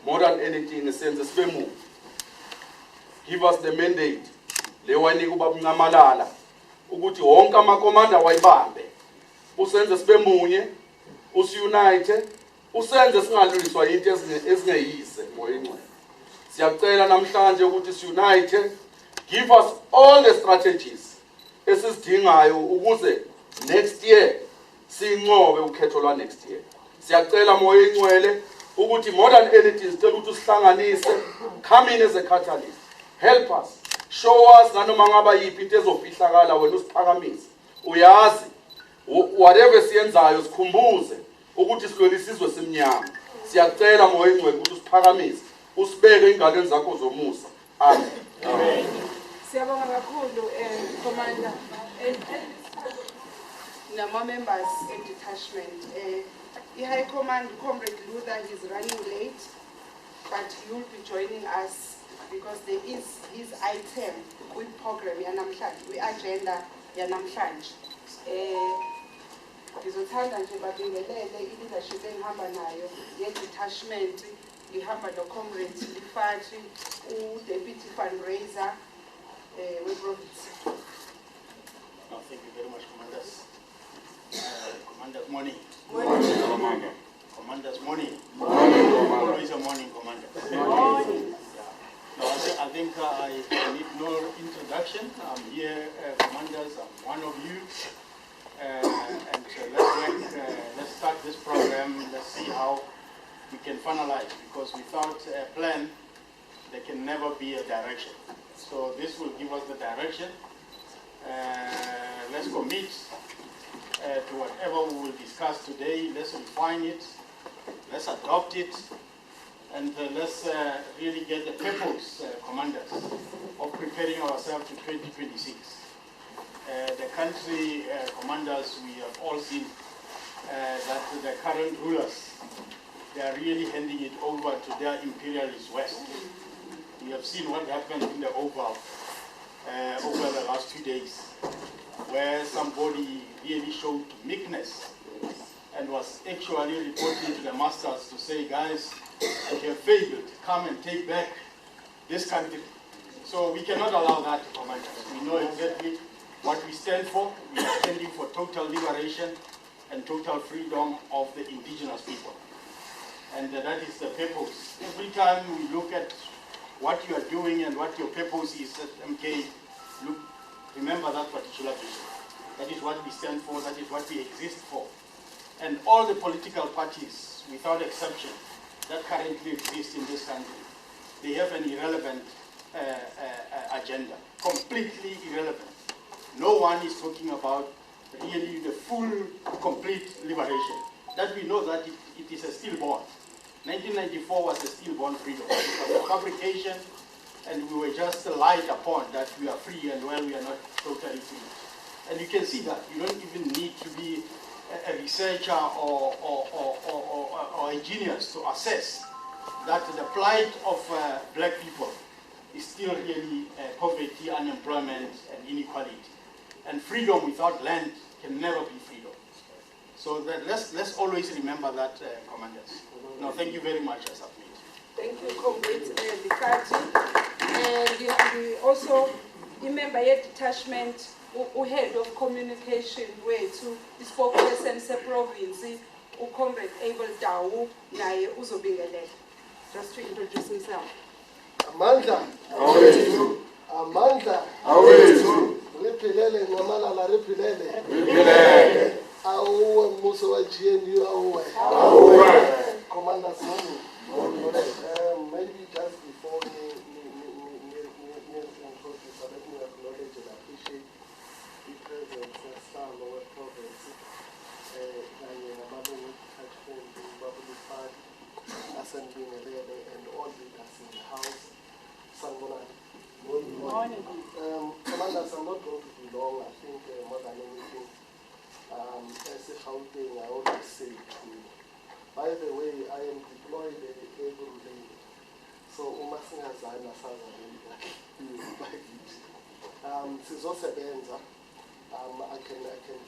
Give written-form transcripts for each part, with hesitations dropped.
More than anything, senze sibe mu. Give us the mandate. Lewanika ubaba Ncamalala ukuthi wonke amakomanda wayibambe. Usenze sibe munye, usunite, usenze singadluliswa into ezingeyise moyengcwe. Siyacela namhlanje ukuthi siunite, give us all the strategies esizidingayo ukuze next year sinqobe ukhetho lwa next year. Siyacela moyengcwele ukuthi more than anything sicela ukuthi usihlanganise, come in as a catalyst. Help us. Show us nanoma ngaba yiphi into ezofihlakala wena usiphakamise. Uyazi whatever siyenzayo sikhumbuze ukuthi silwela isizwe semnyama. Siyacela moyengcwele ukuthi usiphakamise, usibeke ingalweni zakho zomusa. Amen. Amen. Siyabonga kakhulu Commander nama members in detachment. High Command Comrade Luther is running late, but you'll be joining us because there is his item with program yanamhlanje, with agenda yanamhlanje. Ngizothanda nje babingelele i-leadership engihamba nayo ye-detachment, ngihamba no-Comrade Lifathi, u-Deputy Fundraiser we-Province. Thank you very much, Commanders. Commanders, morning. Morning. Commanders, morning. Morning. Always a morning, Commander. Morning. No, I think I need no introduction. I'm here, Commanders. I'm one of you. Let's start this program. Let's see how we can finalize, because without a plan, there can never be a direction. So this will give us the direction. Let's commit to whatever we will discuss today. Let's refine it, let's adopt it, and let's really get the purpose, Commanders, of preparing ourselves to 2026. The country, Commanders, we have all seen that the current rulers, they are really handing it over to their imperialist West. We have seen what happened in the Oval over the last 2 days, where somebody really showed meekness and was actually reporting to the masters to say, guys, I have failed, come and take back this country. So we cannot allow that, Commanders. We know exactly what we stand for. We are standing for total liberation, and total freedom of the indigenous people. And that is the purpose. Every time we look at what you are doing and what your purpose is at MK, remember that particular vision. That is what we stand for, that is what we exist for. And all the political parties, without exception, that currently exist in this country, they have an irrelevant agenda, completely irrelevant. No one is talking about really the full, complete liberation. That we know that it is a stillborn. 1994 was a stillborn freedom. It was a fabrication, and we were just lied upon that we are free, and well, we are not totally free. And you can see that. You don't even need to be a researcher or a genius to assess that the plight of black people is still really poverty, unemployment, and inequality. And freedom without land can never be freedom. So that let's always remember that, commanders. No, thank you very much, I submit. Thank you, Comrade Likati. And we also remember your detachment, head of communication, where to the spokesperson se-province, Comrade Abel Dawu, naye uzobingelela. Just to introduce himself. Amandla. Awethu. Amandla. Awethu. Ripilele ngamalala ripilele. Ripilele. Awuwe mbuso wa GNU awuwe. Awuwe. Commander Sonu. Maybe just before me introduce, let me acknowledge and appreciate the presence and stand of our province. Kanye namalungu detachment, Babulu Party, Assembly and all leaders in the house. Sangonani. Commanders, I'm not going to be long. I think more than anything, as a Gauteng, I always say to you. By the way, I am deployed in Ekurhuleni, so umasingazana sazalenda bakithi. Sizosebenza. I can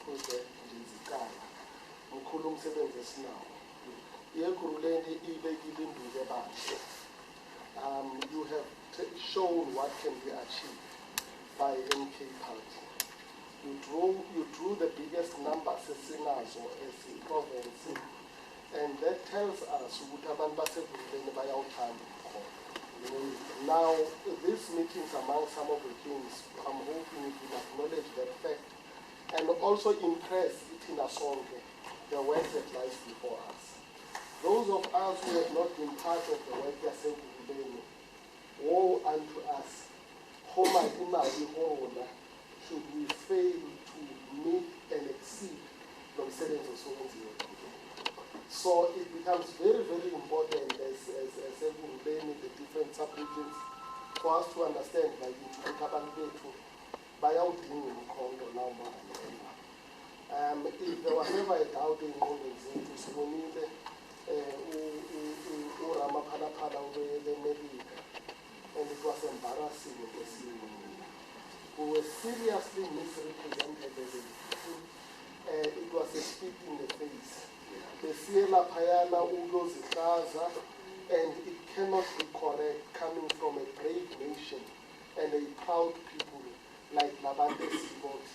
put the njizikala. Mkhulu umsebenzi esinawo. Ekurhuleni ibekile induku ebanzi. You have shown what can be achieved by MK Party. You drew the biggest numbers as a province, and that tells us now these meetings among some of the things, I'm hoping you will acknowledge that fact and also impress it in Asonke, the work that lies before us. Those of us who have not been part of the work that said woe unto us. Should we fail to meet and exceed the settings of sovereignty. So it becomes very, very important as Ekurhuleni, the different sub-regions, for us to understand that if there was ever a doubt in and it was embarrassing. We were seriously misrepresented as a people. It was a spit in the face. The Sierra Payana Ugo Zikaza, and it cannot be correct coming from a brave nation and a proud people like Labande Siboti.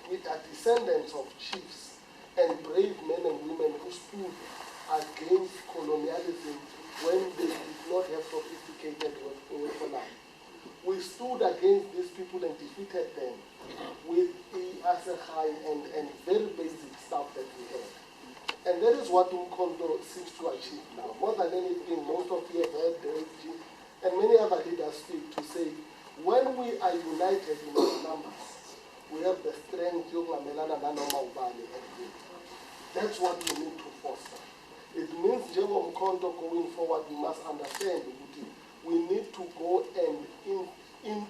We are descendants of chiefs and brave men and women who stood against colonialism when they did not have sophisticated weaponry. We stood against these people and defeated them with high and very basic stuff that we had. And that is what Umkhonto seeks to achieve now. More than anything, most of you have heard Derek and many other leaders speak to say, when we are united in our numbers, we have the strength to that's what we need to foster. It means Umkhonto going forward, we must understand we need to go and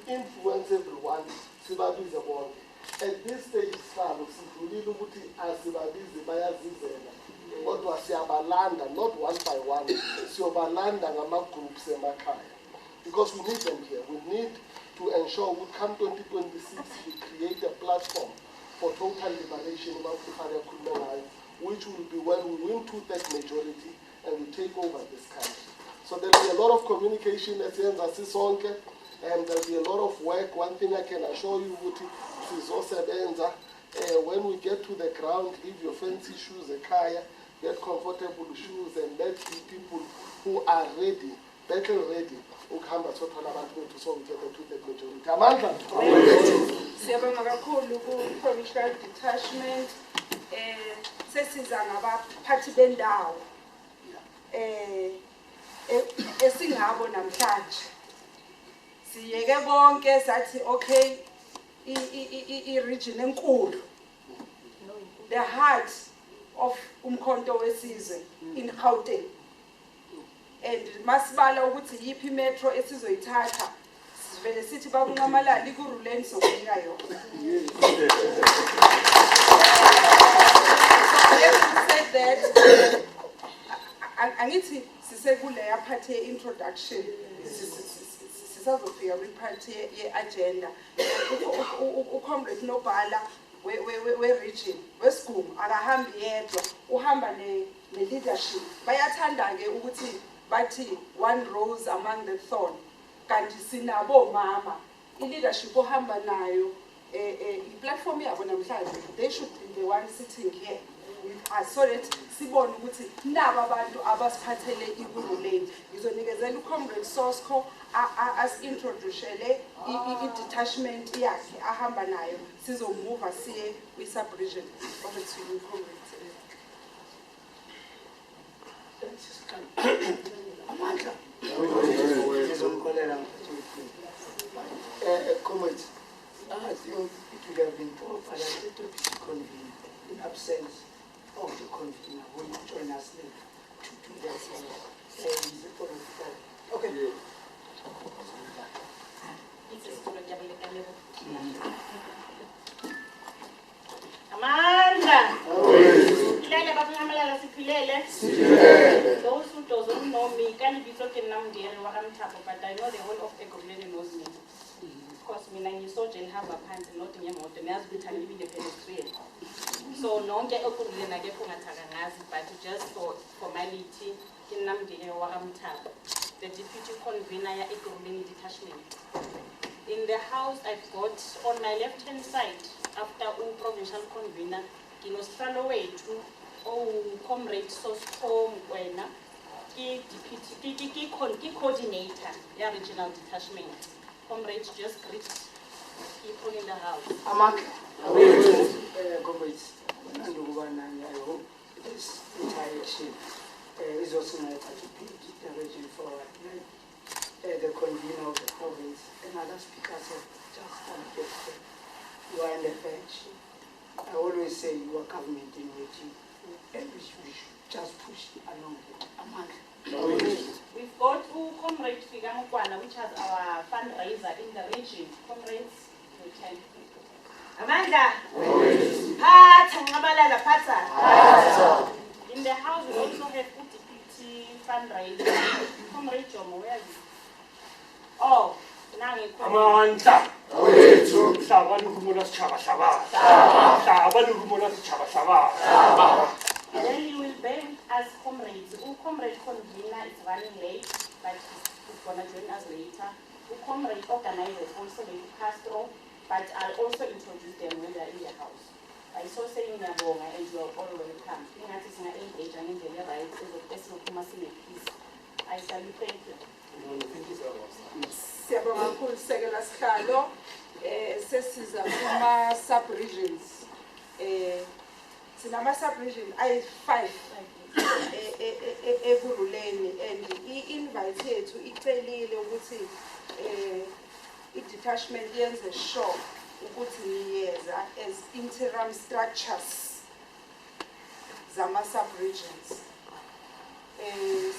influence everyone. At this stage, not one by one, because we need them here. We need to ensure we come 2026, we create a platform for total liberation, which will be when we win 2/3 majority and we take over this country. So there will be a lot of communication at the end of this There'll be a lot of work. One thing I can assure you, Benza, when we get to the ground, leave your fancy shoes, a kaya, get comfortable shoes, and let the people who are ready, battle ready, ukuhamba sothola abantu bethu so we get to the majority. Amandla. Siyabonga kakhulu ku-provincial detachment. Sesiza ngabaphathi bendawo. Esingabo namhlanje. Siyeke bonke sathi okay i-region enkulu. The heart of umkhonto wesizwe in Gauteng. And masibala ukuthi yiphi metro esizoyithatha sivele sithi bakunqamalala Ekurhuleni sokunika yona. Said that angithi sisekuleya part ye-introduction sisazofika kwi-part ye-agenda. Ucomrade Nobhala we-region wesigungu akahambi yedwa uhamba ne-leadership. Bayathanda-ke ukuthi bathi one rose among the thorn. Kanti sinabo mama i-leadership ohamba nayo i-platform yabo namhlanje. They should be the one sitting here with us so that sibone ukuthi naba abantu abasiphathele Ekurhuleni. Ngizonikezela uComrade Sosco as-introducele i-detachment yakhe ahamba nayo sizomuva siye kwi-subregion. Over to you, Comrade. Amandla. Comrades, I think it would have been proper that the topic to convene in absence of the convener who will join us to do that. Okay. Amanda. Ilele bakungamalala siphilele. Those who don't know me, can't be talking namdere wakamthapho, but I know the whole of Ekurhuleni knows me. Of course, mina ngisoje ngihamba phansi not ngemoto ngiyazi ukuthi angilibi pedestrian. So nonke Ekurhuleni akekho ngathaka ngazi, but just for formality kinamdere wakamthapho, the deputy convener ya Ekurhuleni detachment. In the house I've got on my left hand side after provincial convener Kinosalo wethu Comrade Sosco wena ki deputy ki coordinator ya regional detachment. Comrade just greet people in the house. Amandla. Comrades, I hope this entire action is also going to put the region forward. The convener of the province and other speakers have just come. You are on the bench. I always say you are government in waiting, and we should just push along with Amandla. We've got Comrade Figamukwana, which has our fundraiser in the region. Comrades, we can. Amanda. In the house, we also have deputy fundraiser. Comrade Jomo, where are you? Oh, now you come. Amanda. And then he will bear with us comrades. Comrade convener is running late, but he's going to join us later. Comrade organizer is also Lady Castro, but I'll also introduce them when they're in the house. I saw saying and you are all welcome. I salute you. Siyabonga kakhulu Sekela Sihlalo. Sesiza kuma sub-regions. Sinama sub-region ayi-5 Ekurhuleni, and i-invite yethu icelile ukuthi i-detachment yenze sure ukuthi niyeza as interim structures zama sub-regions.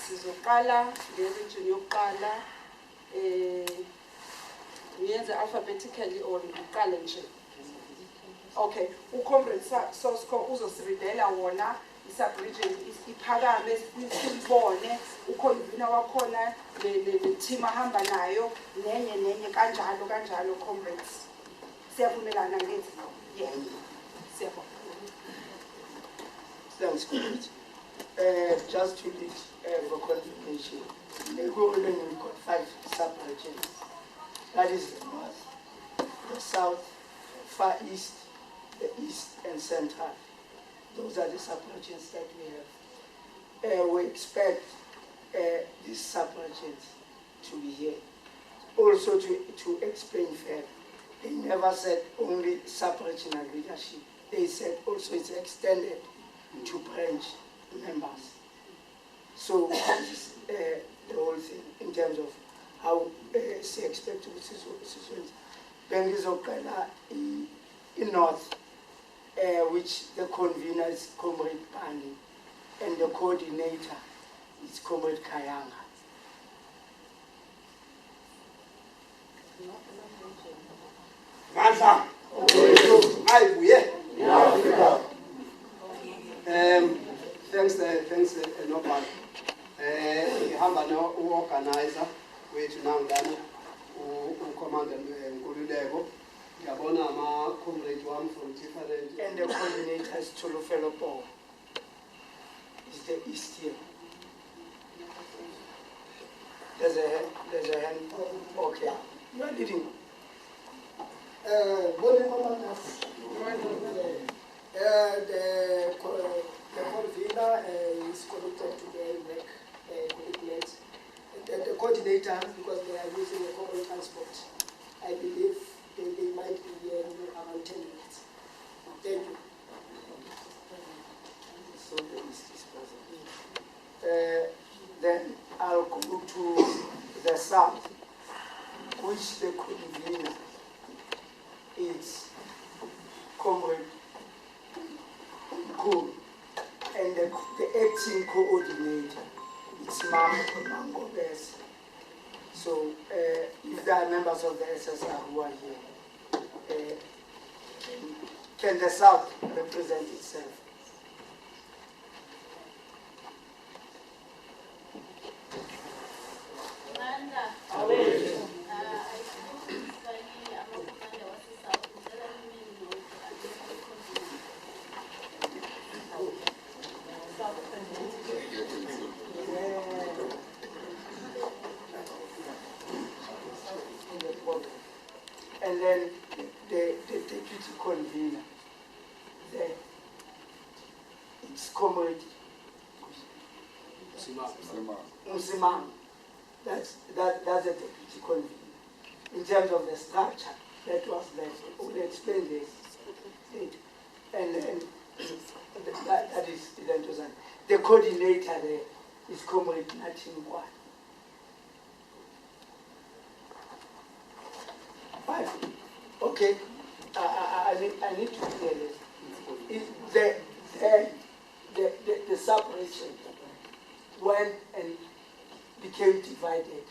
Sizoqala nge-region yokuqala ngiyenze alphabetically or ngiqale nje. Okay, uComrade Sosco uzosiridela wona i-subregion iphakame sibone uconvener wakhona le team ahamba nayo nenye kanjalo comrades. Siyavumelana ngithi? Yeah. Siyabonga. Thanks, comrades. Just to lead for confirmation, we've got 5 sub-regions. That is the north, the south, far east, the east, and central. Those are the sub-regions that we have. We expect these sub-regions to be here. Also to explain further, they never said only sub-regional leadership. They said also it's extended to branch members. So this is the whole thing in terms of how they expect to be situated. Then there's in North, which the convener is Comrade Pani, and the coordinator is Comrade Kayanga. Mansa. Thanks, Nopal. Hamba no organizer wethu nangana uCommander Ekurhuleni. Ngiyabona ama comrade wami from different. And the coordinator is Tolofelo Paul. Is the East here. There's a hand. Okay. You are leading. Morning, commanders. The convener is committed to their work commitments. And the coordinator, because they are using a common transport, I believe they might be here in around 10 minutes. Thank you. So the East is present. Then I'll go to the South, which the convener is Comrade Cool, and the acting coordinator is Mango Bess. So if there are members of the SSR who are here, can the South represent itself? And then the deputy convener, it's Comrade Musimang. That's the deputy convener. In terms of the structure, that was that. We'll explain this. And then that is the coordinator there is Comrade Natingwa. Okay, I need to clear this. The sub-region went and became divided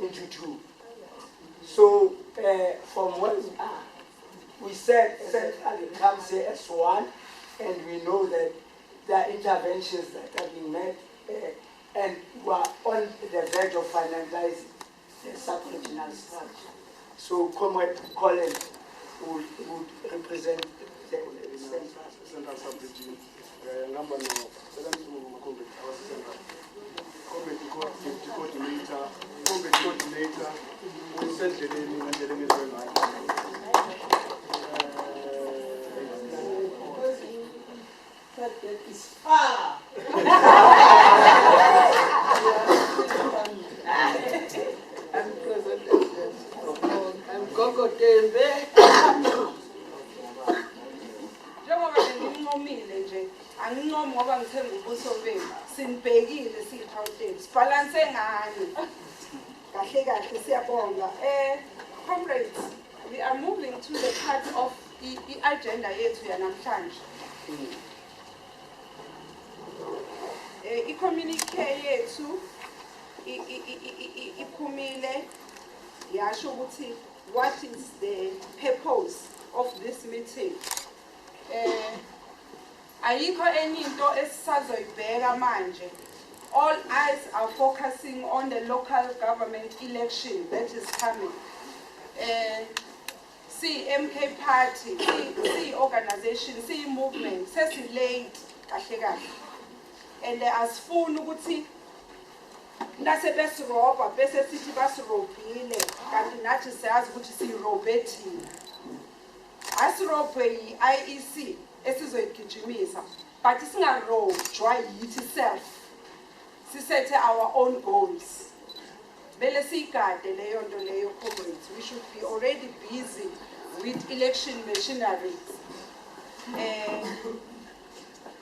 into two. So from where we are, we said it comes here as one, and we know that there are interventions that are being made, and we are on the verge of finalizing the sub-regional structure. So Comrade Colin would represent the Central sub-region. Number no, 7 to Comrade, our central. Comrade coordinator, we sent the name and the name is very much. That is far. I'm present I'm Gogo Tembe. Njengoba ngingomile nje, anginqomi ngoba ngithenga ubuso benu. Sinibhekile siyiGauteng. Sibalanse ngani? Kahle kahle siyabonga. Comrades, we are moving to the part of the agenda yethu yanamhlanje. I-communique yethu iphumile yasho ukuthi what is the purpose of this meeting. Ayikho enye into esisazoyibheka manje. All eyes are focusing on the local government election that is coming. See MK party, see organization, see movement, sesi late kahle kahle. And asifuna ukuthi nase besirobha bese sithi basirobhile kanti nathi siyazi ukuthi sirobhe thina asirobhe yi-IEC esizoyigijimisa but singarobhjwa yithi self sisethe our own goals bele siyigade leyo nto leyo comrades we should be already busy with election machinery.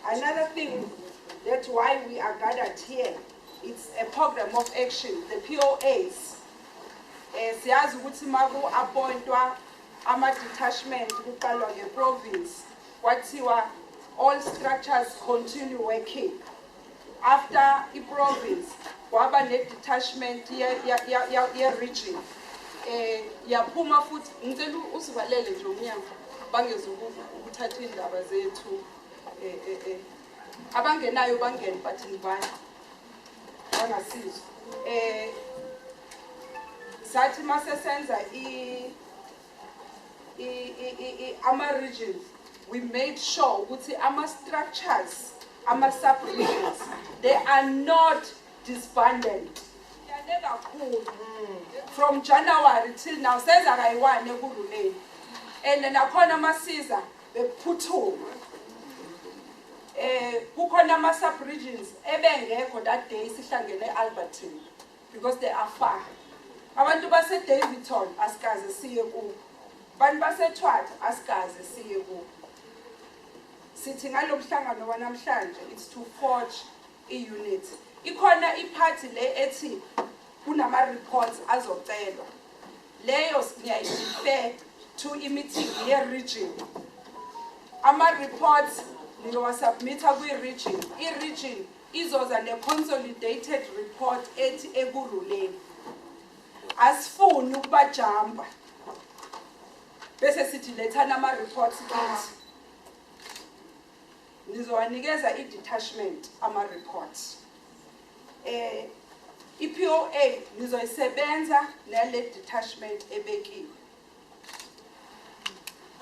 Another thing that's why we are gathered here, it's a program of action, the POAs. Siyazi ukuthi maku appointwa ama-detachment kuqalwa nge-province kwathiwa all structures continue working. After i-province kwaba ne-detachment ye-region. Yaphuma futhi ngicela usivalele nje umnyango bangezokuthatha indaba zethu abangenayo bangene but ngibani bangasizwa sathi mase senza ama-regions we made sure ukuthi ama-structures ama-sub-regions they are not disbanded. From January till now, says akayiwane Ekurhuleni. And then akhona masiza bephuthuma. Kukhona ama sub-regions ebengekho that day sihlangene eAlberton because they are far. Abantu base Davidton asikaze siye ku. Abantu base Tshwane asikaze siye ku. Sithi ngalomhlangano wanamhlanje it's to forge i-unit. Ikhona iphathi le ethi kunama reports azocelwa leyo siyayirefer to i-meeting ye-region ama-reports niyowasubmitha kwi-region i-region izoza ne-consolidated report ethi Ekurhuleni asifuni ukubajamba bese sithi lethana ama-reports kithi nizowanikeza i-detachment ama-reports i-POA nizoyisebenza nale detachment ebekiwe.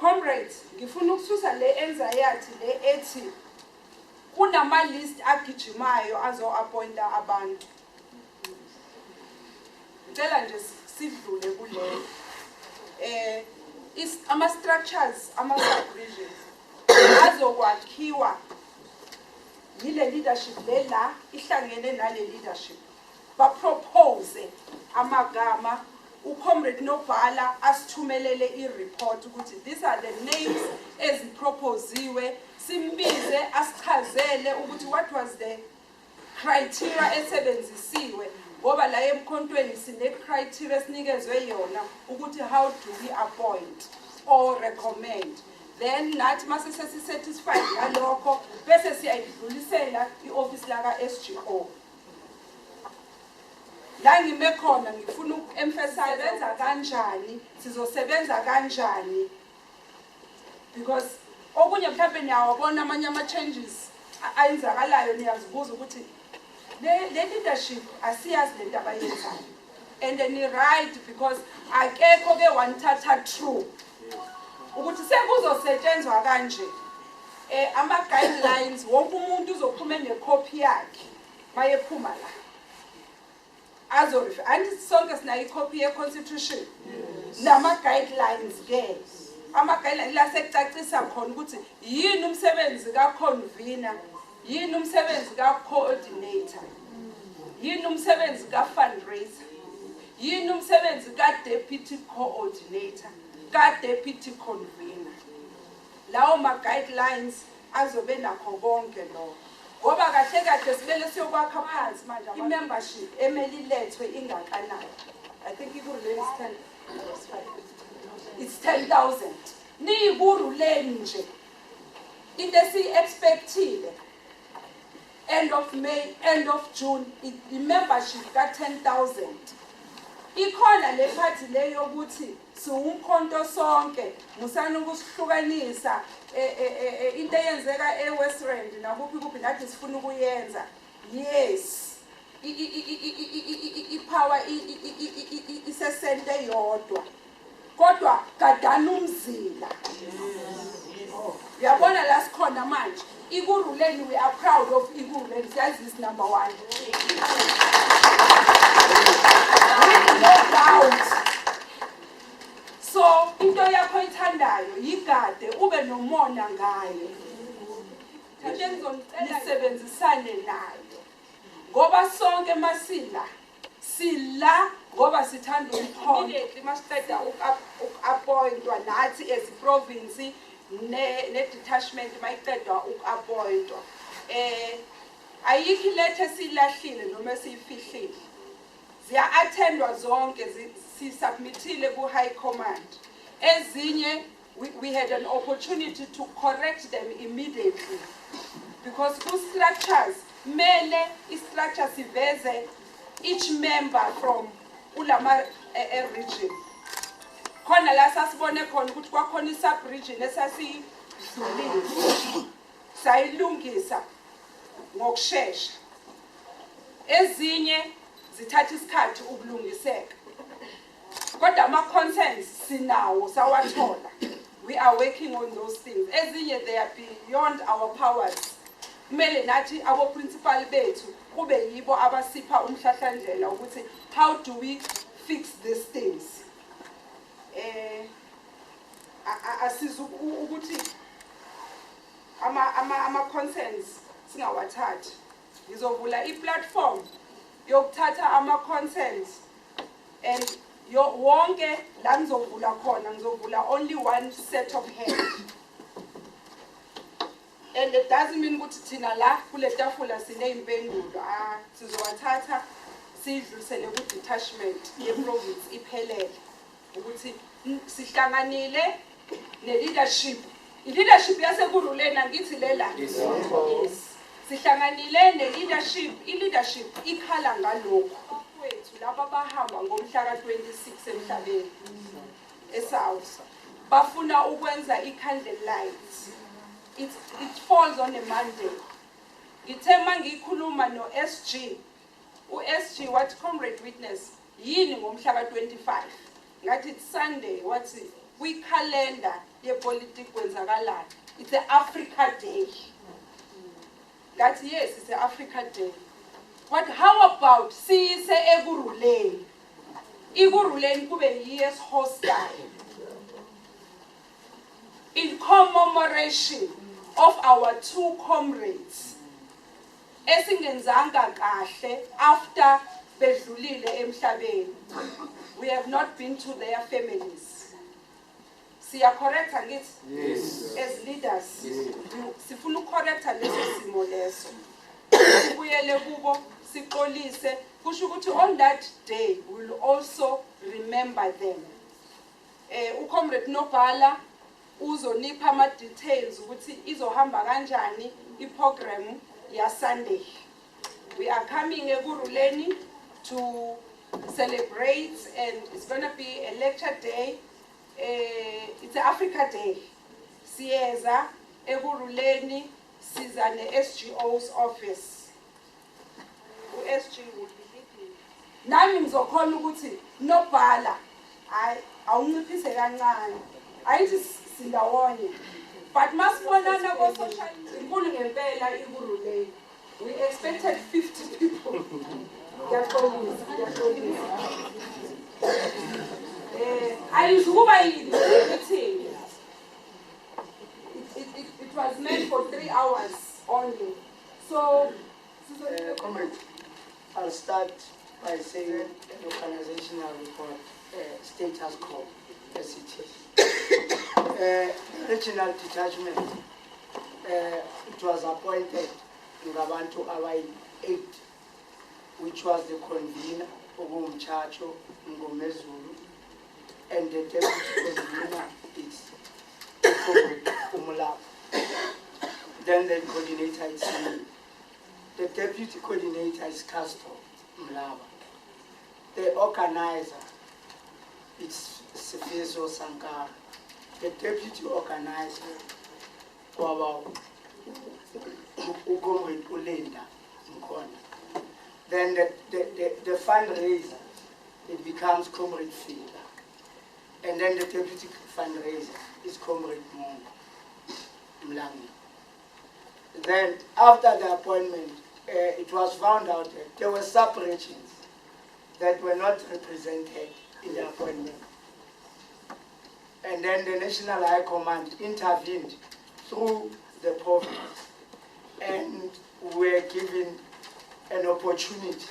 Comrades, ngifuna ukususa le anxiety le ethi kunama list agijimayo azo-appointa abantu. Ngicela nje sidlule kuleyo. Ama-structures, ama-sub-regions azokwakhiwa yile leadership le la ihlangene nale leadership. Bapropose amagama uComrade Nobhala asithumelele i-report ukuthi these are the names eziproposiwe simbize asichazele ukuthi what was the criteria esebenzisiwe ngoba la emkhontweni sine criteria sinikezwe yona ukuthi how do we appoint or recommend. Then nathi mase sesi-satisfied ngalokho bese siyayidlulisela i-office laka SGO. La ngime khona ngifuna uku-emphasize benza kanjani sizosebenza kanjani because okunye mhlawumbe niyawabona amanye ama-changes ayenzakalayo niyazibuza ukuthi le leadership asiyazi lento abayenzayo and ni-right because akekho-ke wanithatha true ukuthi sekuzosetshenzwa kanje ama-guidelines wonke umuntu uzophuma nekhophi yakhe mayephuma la azorife anti sonke sinayo icopy ye-constitution nama-guidelines ke ama-guidelines la sekucacisa khona ukuthi yini umsebenzi ka-convener yini umsebenzi ka-coordinator yini umsebenzi ka-fundraiser yini umsebenzi ka-deputy coordinator ka-deputy convener lawo ma-guidelines azobe nakho konke lokho ngoba kahle kahle sibele siyokwakha phansi manje i-membership emele ilethwe ingakanani. I think Ekurhuleni it's 10,000 niyiKurhuleni nje into esiyi-expectile end of May end of June i-membership ka-10,000 ikhona le phathi le yokuthi siwumkhonto sonke musana ukusihlukanisa into eyenzeka eWest Rand nakuphi kuphi nathi sifuna ukuyenza. Yes ipower isesente yodwa kodwa gadana umzila. Uyabona la sikhona manje Ekurhuleni we are proud of Ekurhuleni. That is number 1. no doubt. So into yakho oyithandayo yigade ube nomona ngayo. Nisebenzisane nayo. Ngoba sonke masila sila ngoba sithanda umkhonto. Immediately masiqeda uku-appointwa nathi as province ne-detachment mayiqedwa uku-appointwa. Ayikho ilethe silahlile noma siyifihlile. Ziya-attendwa zonke si-submithile ku-High Command. Ezinye we had an opportunity to correct them immediately because ku-structures mele i-structure siveze each member from ulama region. Khona la sasibone khona ukuthi kwakhona i-sub-region esasidlulile sayilungisa ngokushesha. Ezinye zithatha isikhathi ukulungiseka. Kodwa ama-concerns sinawo sawathola. We are working on those things. Ezinye they are beyond our powers. Kumele nathi abo principal bethu kube yibo abasipha umhlahlandlela ukuthi how do we fix these things. Asizu ukuthi ama-concerns singawathathi. Ngizovula i-platform yokuthatha ama-concerns and wonke la ngizovula khona ngizovula only one set of hands. And it doesn't mean ukuthi thina la kule tafula sineyimpendulo. Sizowathatha sidlulisele ku-detachment ye-province iphelele ukuthi sihlanganile ne-leadership. I-leadership yase-Ekurhuleni angithi lela. Yes. Sihlanganile ne-leadership. I-leadership ikhala ngalokho. Kwethu laba bahamba ngomhla ka-26 emhlabeni eSouth bafuna ukwenza i-candle lights. It falls on a Monday. Ngithe mangikhuluma no-SG. U-SG wathi comrade witness yini ngomhla ka-25. Ngathi it's Sunday wathi kwi-calendar ye-politics kwenzakalani. It's an Africa Day. Ngathi yes, it's an Africa Day. But how about siyise Ekurhuleni? Ekurhuleni kube years hostile. In commemoration of our two comrades. Esingenzanga kahle after bedlulile emhlabeni. We have not been to their families. Siya correct angithi? Yes. As leaders. Yes. Sifuna ukorrecta leso simo leso. Sibuyele kubo siqolise kusho ukuthi on that day we will also remember them. Ucomrade Nobhala uzonipha ama details ukuthi izohamba kanjani iprogram ya Sunday. We are coming Ekurhuleni to celebrate and it's going to be a lecture day. It's Africa Day. Siyeza Ekurhuleni siza ne-SGO's office. U-SG will be leading. Nami ngizokhona ukuthi Nobhala awunciphise kancane. Ayithi sindawonye. But masibonana ko social inkulu ngempela Ekurhuleni. We expected 50 people. It was meant for 3 hours only. So, comment. I'll start by saying the organizational report status quo as it is. Regional detachment, it was appointed in Gabantu Awai 8, which was the convener, Ogumchacho, Ngomezulu, and the deputy convener is Umula. Then the coordinator is me. The deputy coordinator is Castro Mlava. The organizer is Sefeso Sankara. The deputy organizer, then the fundraiser, it becomes Comrade Feeder. And then the deputy fundraiser is Comrade Mlangi. Then after the appointment, it was found out that there were sub-regions that were not represented in the appointment. And then the National High Command intervened through the province and were given an opportunity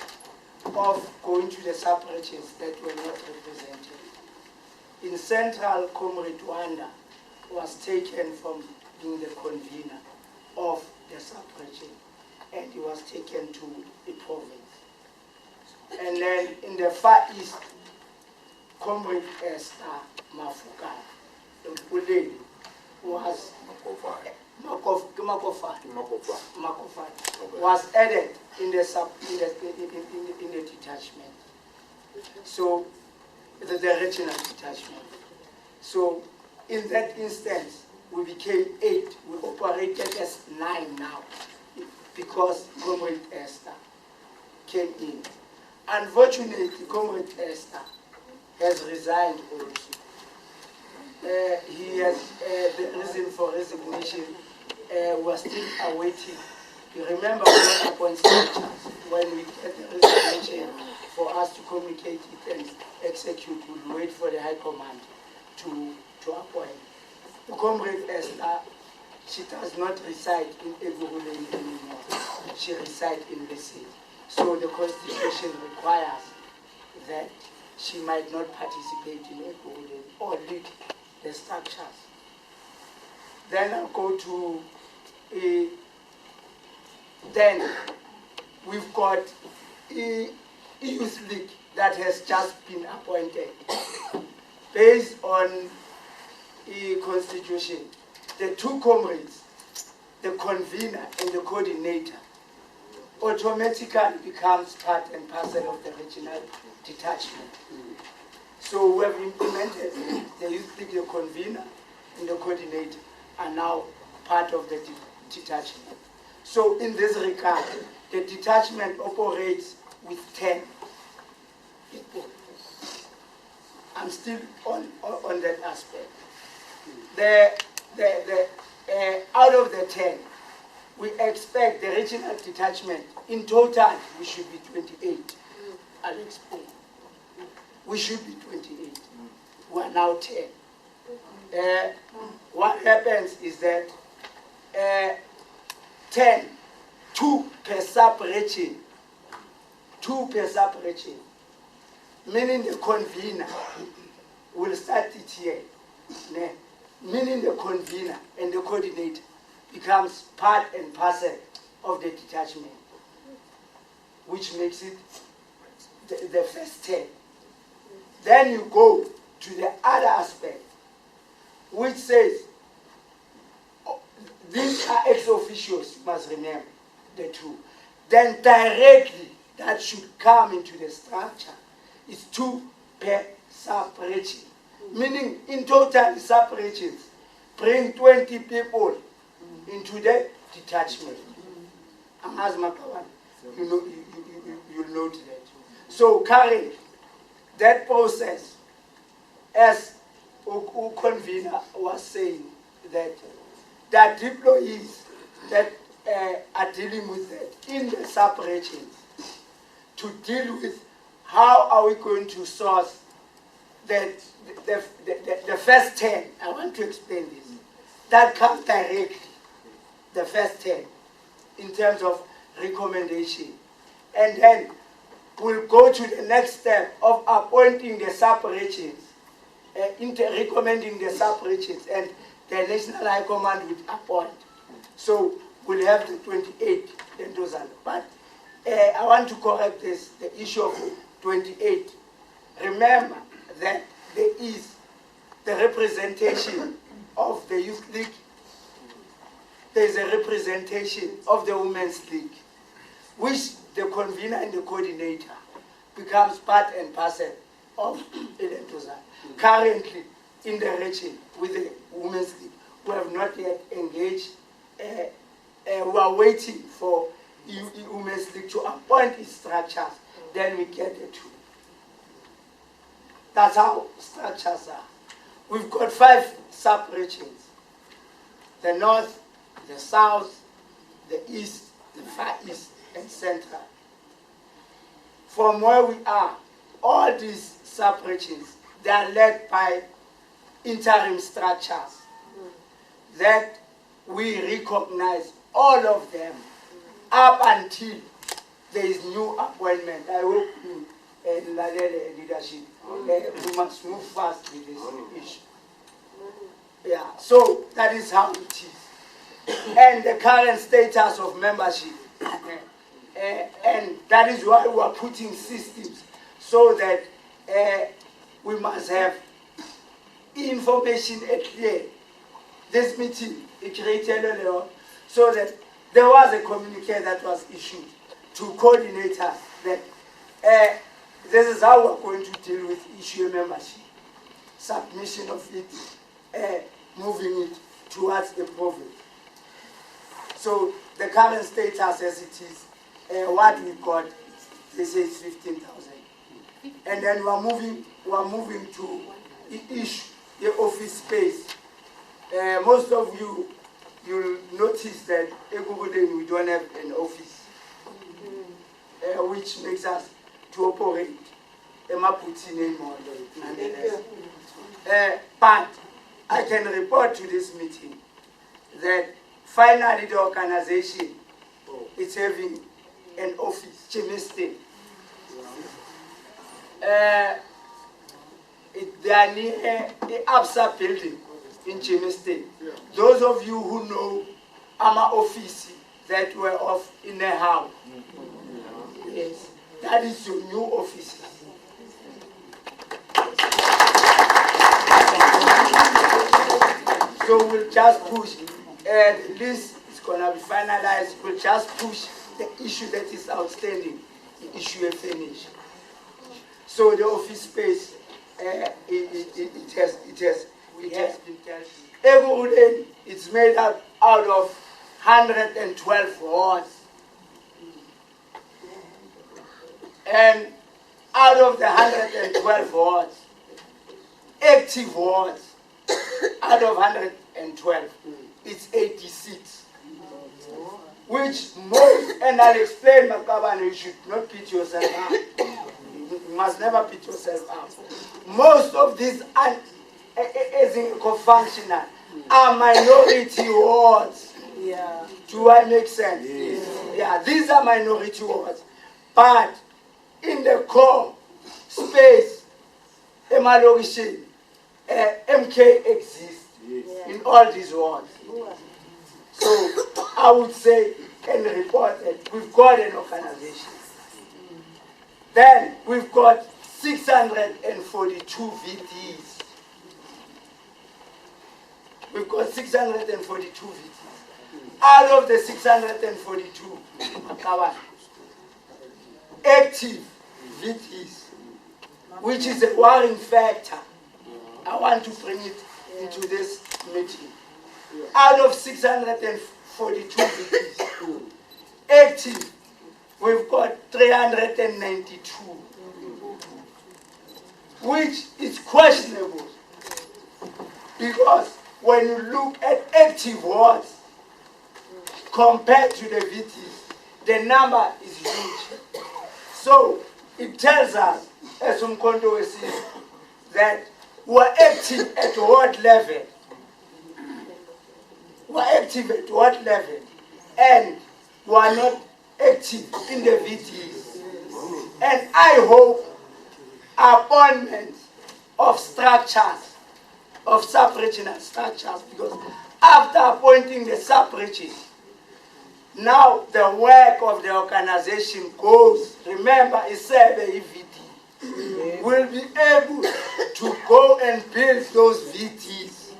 of going to the sub-regions that were not represented. In Central, Comrade Wanda was taken from being the convener of the sub-region, and he was taken to a province. And then in the Far East, Comrade Esther Mafuka, Ekurhuleni, was was added in the detachment. So the regional detachment. So in that instance, we became 8. We operated as 9 now because Comrade Esther came in. Unfortunately, Comrade Esther has resigned also. He has the reason for resignation. We're still awaiting. You remember we appointed structures when we get the resignation for us to communicate it and execute. We'll wait for the High Command to appoint. The Comrade Esther, she does not reside in Ekurhuleni anymore. She resides in the city. So the Constitution requires that she might not participate in Ekurhuleni or lead the structures. Then I'll go to then we've got a youth league that has just been appointed based on a constitution. The 2 comrades, the convener and the coordinator, automatically becomes part and parcel of the regional detachment. So we have implemented the youth league, the convener and the coordinator are now part of the detachment. So in this regard, the detachment operates with 10 people. I'm still on that aspect. Out of the 10, we expect the regional detachment, in total, we should be 28. I'll explain. We should be 28. We are now 10. What happens is that 10, 2 per sub-region, 2 per sub-region, meaning the convener will start it here, meaning the convener and the coordinator becomes part and parcel of the detachment, which makes it the first 10. Then you go to the other aspect, which says, these are ex-officials, you must remember, the 2. Then directly, that should come into the structure, is 2 per sub-region. Meaning, in total, the sub-regions bring 20 people into the detachment. As Makawan, you'll note that. So currently, that process, as Convenor was saying, that the employees that are dealing with that in the sub-regions to deal with how are we going to source the first 10. I want to explain this. That comes directly, the first 10, in terms of recommendation. And then we'll go to the next step of appointing the sub-regions, recommending the sub-regions, and the National High Command would appoint. So we'll have the 28 in total. But I want to correct this, the issue of 28. Remember that there is the representation of the Youth League. There is a representation of the Women's League, which the convener and the coordinator becomes part and parcel of Elentosa. Currently, in the region with the Women's League, we have not yet engaged. We are waiting for Women's League to appoint its structures. Then we get the 2. That's how structures are. We've got 5 sub-regions: the North, the South, the East, the Far East, and Central. From where we are, all these sub-regions, they are led by interim structures that we recognize all of them up until there is new appointment. I hope you and leadership, we must move fast with this issue. Yeah, so that is how it is. And the current status of membership. And that is why we are putting systems so that we must have information clear. This meeting, it created earlier, so that there was a communique that was issued to coordinators that this is how we're going to deal with issue membership, submission of it, moving it towards a province. So the current status as it is, what we got, they say it's 15,000. And then we're moving to issue the office space. Most of you'll notice that Ekurhuleni we don't have an office, which makes us to operate a Maputine model. But I can report to this meeting that finally the organization is having an office, Chemistin. They are near the ABSA building in Chemistin. Those of you who know our office that were off in the house, yes, that is your new office. So we'll just push, and this is going to be finalized. We'll just push the issue that is outstanding, the issue of finish. So the office space, it has been dealt with. Ekurhuleni, it's made out of 112 wards. And out of the 112 wards, active wards, out of 112, it's 86. Which most, and I'll explain, Makabane, you should not beat yourself up. You must never beat yourself up. Most of these, as in co-functional, are minority wards. Yeah. Do I make sense? Yes. Yeah, these are minority wards. But in the core space, Emalogishini, MK exists in all these wards. So I would say and report that we've got an organization. Then we've got 642 VTs. We've got 642 VTs. Out of the 642, active VTs, which is a worrying factor. I want to bring it into this meeting. Out of 642 VTs, active, we've got 392, which is questionable because when you look at active wards compared to the VTs, the number is huge. So it tells us, as Umkondo was saying, that we're active at ward level. We're active at ward level, and we're not active in the VTs. And I hope appointment of structures, of sub-regional structures, because after appointing the sub-region, now the work of the organization goes, remember, it's a VT, will be able to go and build those VTs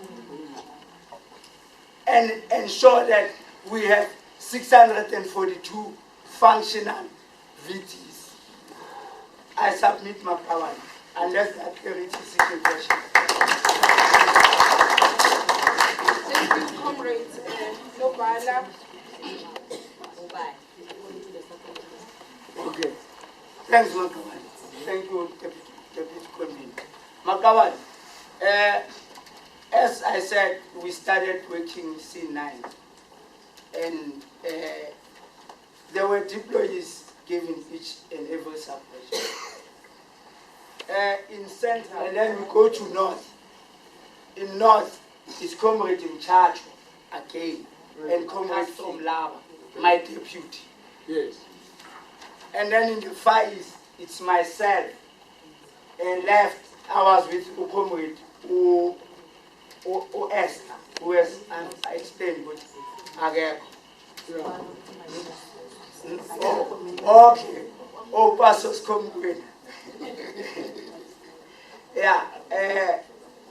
and ensure that we have 642 functional VTs. I submit my power, unless that clarity seeking question. Thank you, comrades. Nobala. Okay. Thanks, Makawani. Thank you, Deputy Convenor. Makawani, as I said, we started working C9, and there were deployees given each and every sub-region. in Central, and then we go to North. In North is Comrade Mchacho again, and Comrade from Lava, my deputy. Yes. And then in the Far East, it's myself. And left, I was with Comrade Esther, who has I explained with again. Okay. Oh, Pastor's Comrade. Yeah.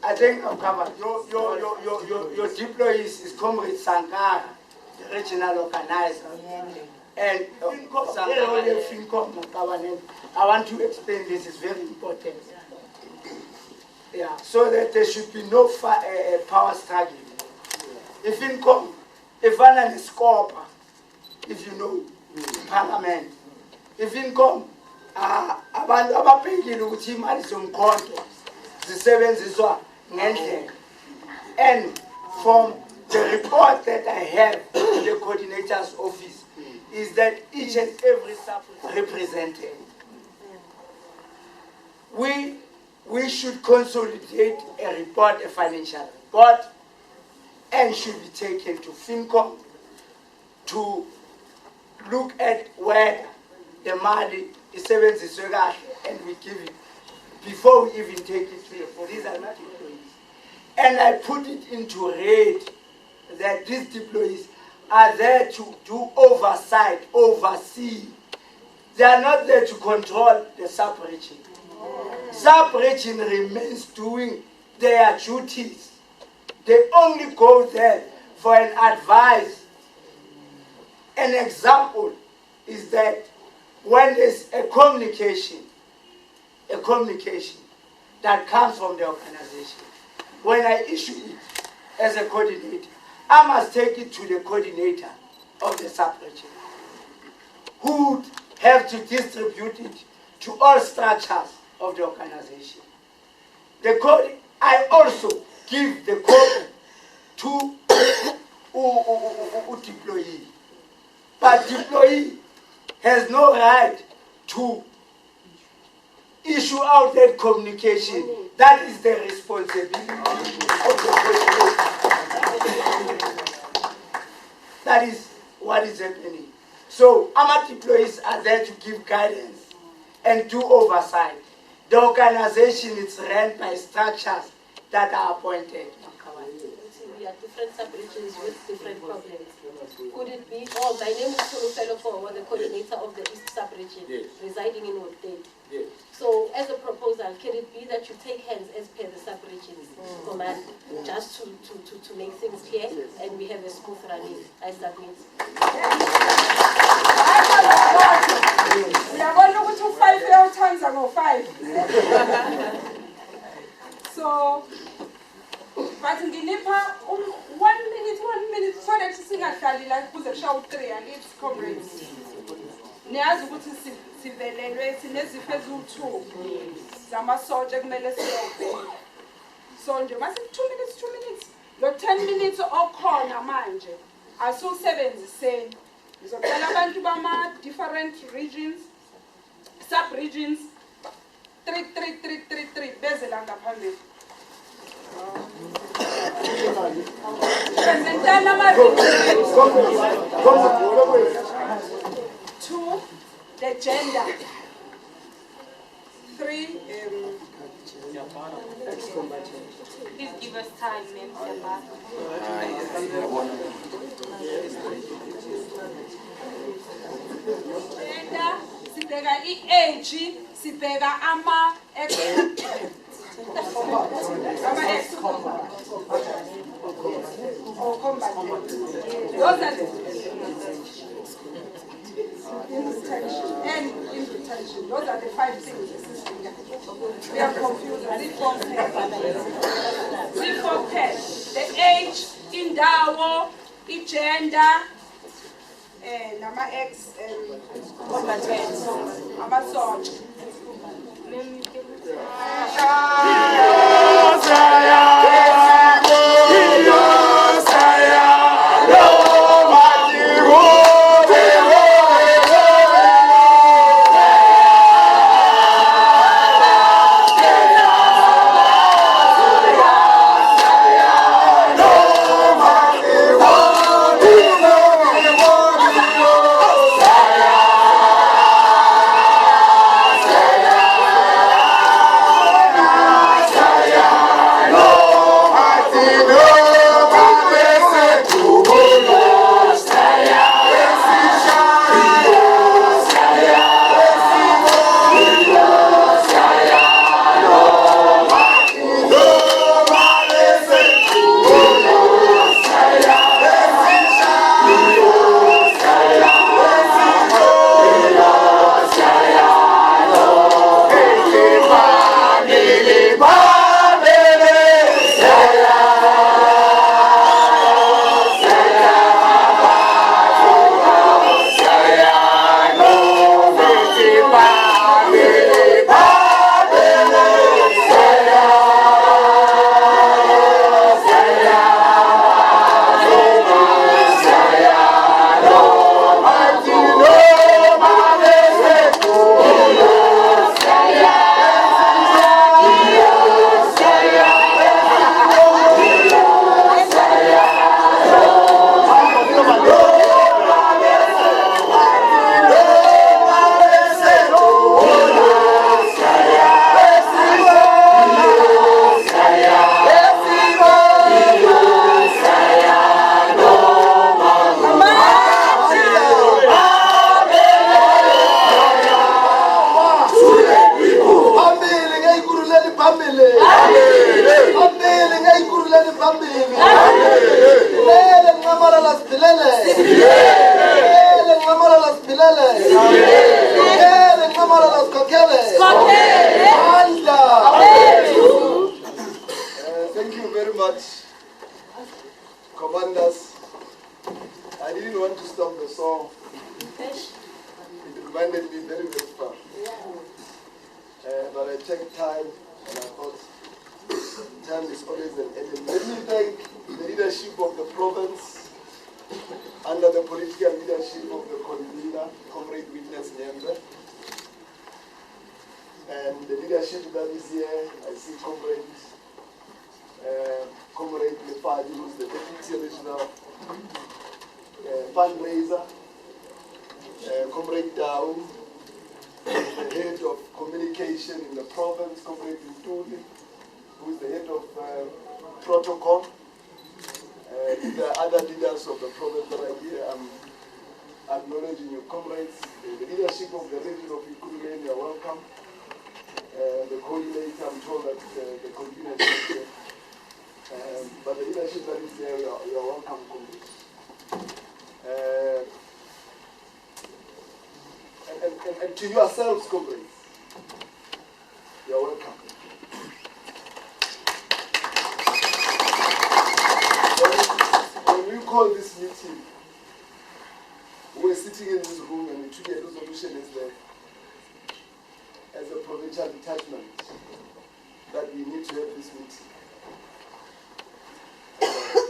I think I've covered. Your deployees is Comrade Sankara, the regional organizer. And I want to explain this, is very important. Yeah, so that there should be no power struggle. If income, if an scopa, if you know, parliament, if income, abantu ababhekile ukuthi imali zomkhonto zisebenziswa ngendlela. And from the report that I have in the coordinator's office is that each and every sub represented. We should consolidate a report, a financial report, and should be taken to FinCom to look at where the money is sebenziswe and we give it before we even take it to the police. These are not employees. And I put it into red that these deployees are there to do oversight, oversee. They are not there to control the sub-region. Sub-region remains doing their duties. They only go there for an advice. An example is that when there's a communication that comes from the organization, when I issue it as a coordinator, I must take it to the coordinator of the sub-region, who would have to distribute it to all structures of the organization. The code, I also give the code to deployee. But deployee has no right to issue out that communication. That is the responsibility of the coordinator. That is what is happening. So our deployees are there to give guidance and do oversight. The organization is run by structures that are appointed. We are different sub-regions with different problems. Could it be, my name is Tulufelo for the coordinator of the East sub-region, yes, residing in Gauteng. Yes. So as a proposal, can it be that you take hands as per the sub-regions command, just to make things clear and we have a smooth running? I submit. We are going to go to 5 times ago, 5. So, but nginipha 1 minute so that singahlali la kuze kushaye 3 and it's comrades. Niyazi ukuthi sivelelwe sinezifo eziwu2 zamasotsha kumele siyobheka. So nje mase 2 minutes. Lo 10 minutes okhona manje asusebenziseni. Ngizocela abantu bama different regions, sub-regions 3 beze la ngaphambili. Presentana ma 2 the gender. 3 please give us time, ma'am. Gender, sibheka i-age, sibheka ama those are the and invitation. Those are the 5 things. We are confused. The age, indawo, the gender, nama X, nama source. Thank you very much, commanders. I didn't want to stop the song. It reminded me very, very far. But I checked time and I thought time is always an enemy. Let me thank the leadership of the province under the political leadership of the convener, Comrade Witness Nyembe, and the leadership that is here. I see Comrade Lefadi, who is the Deputy Regional Fundraiser, Comrade Dao, the head of communication in the province, Comrade Ntuli, who is the head of protocol, the other leaders of the province that are here. I'm acknowledging your comrades, the leadership of the region of Ekurhuleni, you are welcome. The coordinator, I'm told that the convener is here. But the leadership that is there, you are welcome, comrades. And to yourselves, comrades, you are welcome. When we call this meeting, we were sitting in this room and we took a resolution as a provincial detachment that we need to have this meeting.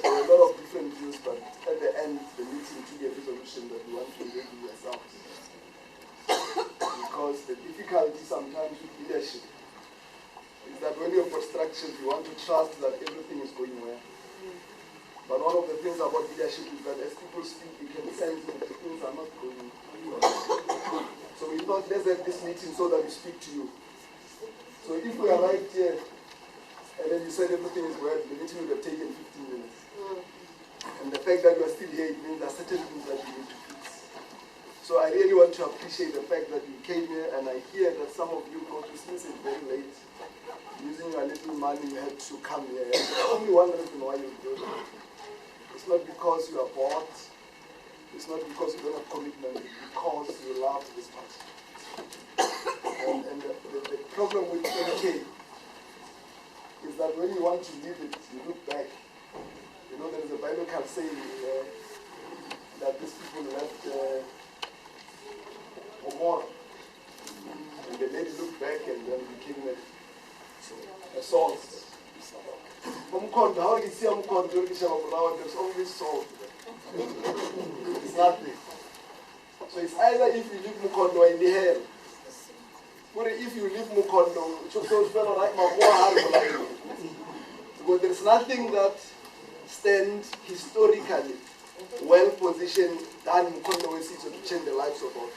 There were a lot of different views, but at the end, the meeting took a resolution that we want to engage with ourselves. Because the difficulty sometimes with leadership is that when you have obstructions, you want to trust that everything is going well. But one of the things about leadership is that as people speak, you can sense that things are not going well. So we thought, let's have this meeting so that we speak to you. So if we arrived here, and then you said everything is well, the meeting would have taken 15 minutes. And the fact that you are still here, it means there are certain things that you need to fix. So I really want to appreciate the fact that you came here, and I hear that some of you go to since it's very late. Using your little money, you had to come here. And there's only one reason why you do it. It's not because you are bored. It's not because you don't have commitment. It's because you love this party. And the problem with MK is that when you want to leave it, you look back. You know, there is a biblical saying that these people left Gomorrah. And they made it look back and then became a salt. How do you see there's always salt. It's nothing. So it's either if you leave Mukondo or in the hell. Or if you leave Mukondo, because there's nothing that stands historically well positioned than Mukondo to change the lives of all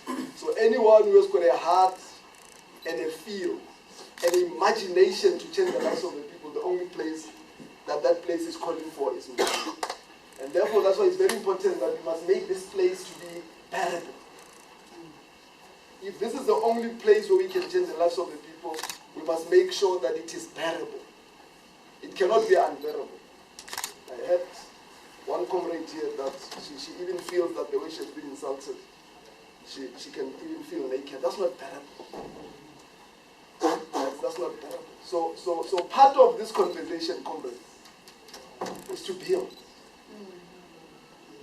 people. So anyone who has got a heart and a feel, an imagination to change the lives of the people, the only place that place is calling for is Mukondo. And therefore, that's why it's very important that we must make this place to be bearable. If this is the only place where we can change the lives of the people, we must make sure that it is bearable. It cannot be unbearable. I heard one comrade here that she even feels that the way she's been insulted, she can even feel naked. That's not bearable. That's not bearable. So part of this conversation, comrades, is to build.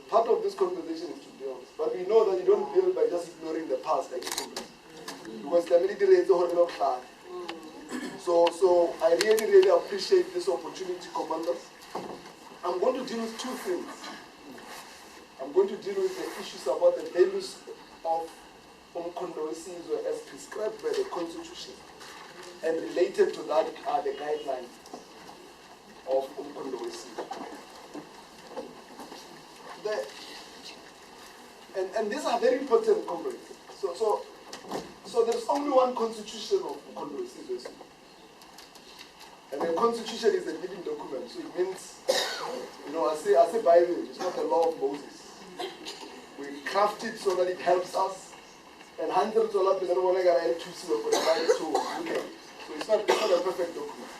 Part of this conversation is to build. But we know that you don't build by just ignoring the past, like because the military is a whole lot of flag. So I really, really appreciate this opportunity, commanders. I'm going to deal with two things. I'm going to deal with the issues about the values of Umkhonto Wesizwe as prescribed by the Constitution. And related to that are the guidelines of Umkhonto Wesizwe. And these are very important, comrades. So there's only one constitution of Umkhonto Wesizwe. And the constitution is a living document. So it means, I say Bible, it's not the law of Moses. We craft it so that it helps us. And hundreds of people don't want to get for the Bible too. Okay. So it's not a perfect document.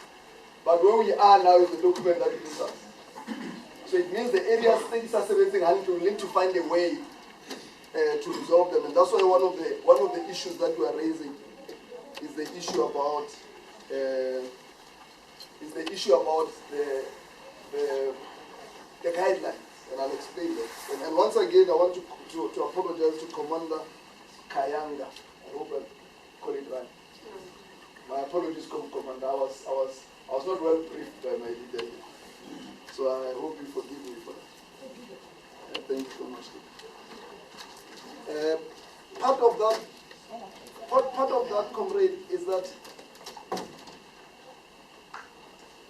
But where we are now is the document that leads us. So it means the areas things are everything, and we need to find a way to resolve them. And that's why one of the issues that we are raising is the issue about is the issue about the guidelines, and I'll explain that. And once again, I want to apologize to Commander Kayanga. I hope I call it right. My apologies, Commander. I was not well briefed by my leader here. So I hope you forgive me for that. Thank you so much. Part of that, comrade, is that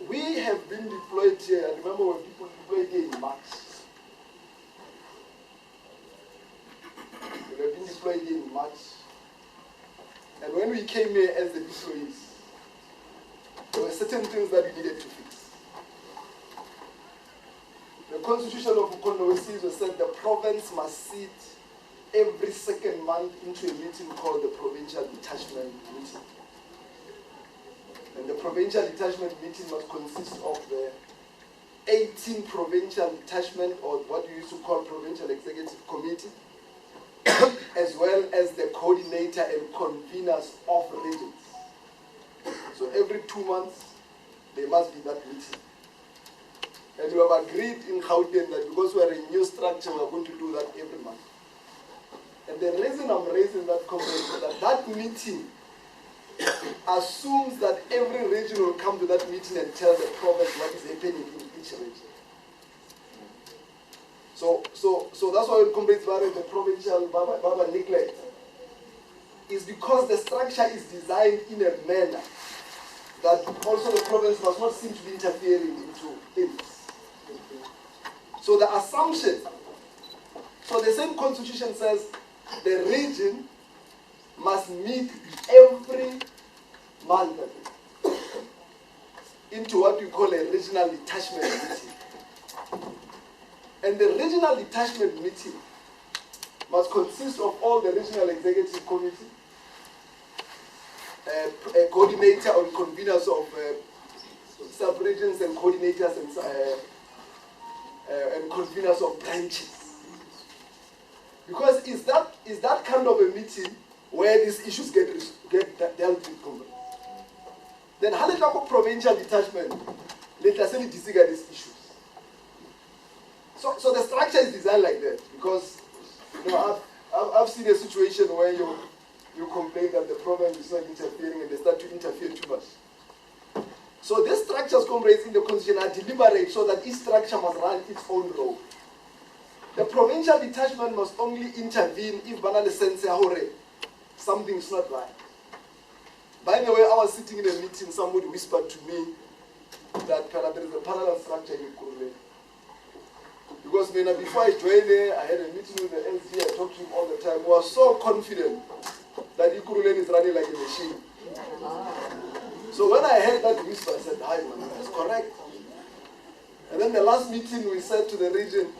we have been deployed here. I remember when people deployed here in March. We have been deployed here in March. And when we came here as the deployees, there were certain things that we needed to fix. The Constitution of Convenor said the province must sit every second month into a meeting called the Provincial Detachment Meeting. And the Provincial Detachment Meeting must consist of the 18 Provincial Detachment, or what we used to call Provincial Executive Committee, as well as the coordinator and conveners of regions. So every 2 months, there must be that meeting. And we have agreed in Gauteng that because we are a new structure, we are going to do that every month. And the reason I'm raising that comment is that meeting assumes that every region will come to that meeting and tell the province what is happening in each region. So that's why we complain about the provincial Baba neglect. Is because the structure is designed in a manner that also the province must not seem to be interfering into things. So the assumption, so the same constitution says the region must meet every month into what we call a regional detachment meeting. And the regional detachment meeting must consist of all the regional executive committee, a coordinator or conveners of sub-regions and coordinators and conveners of branches. Because is that kind of a meeting where these issues get dealt with. Then how let go provincial detachment, let us only discuss these issues. So the structure is designed like that because I've seen a situation where you complain that the province is not interfering and they start to interfere too much. So these structures, comrades, in the constitution are deliberate so that each structure must run its own role. The provincial detachment must only intervene if banana sense something is not right. By the way, I was sitting in a meeting, somebody whispered to me that there is a parallel structure in Ekurhuleni. Because before I joined there, I had a meeting with the LC, I talked to him all the time. I was so confident that Ekurhuleni is running like a machine. So when I heard that whisper, I said, hi man, that's correct. And then the last meeting we said to the region,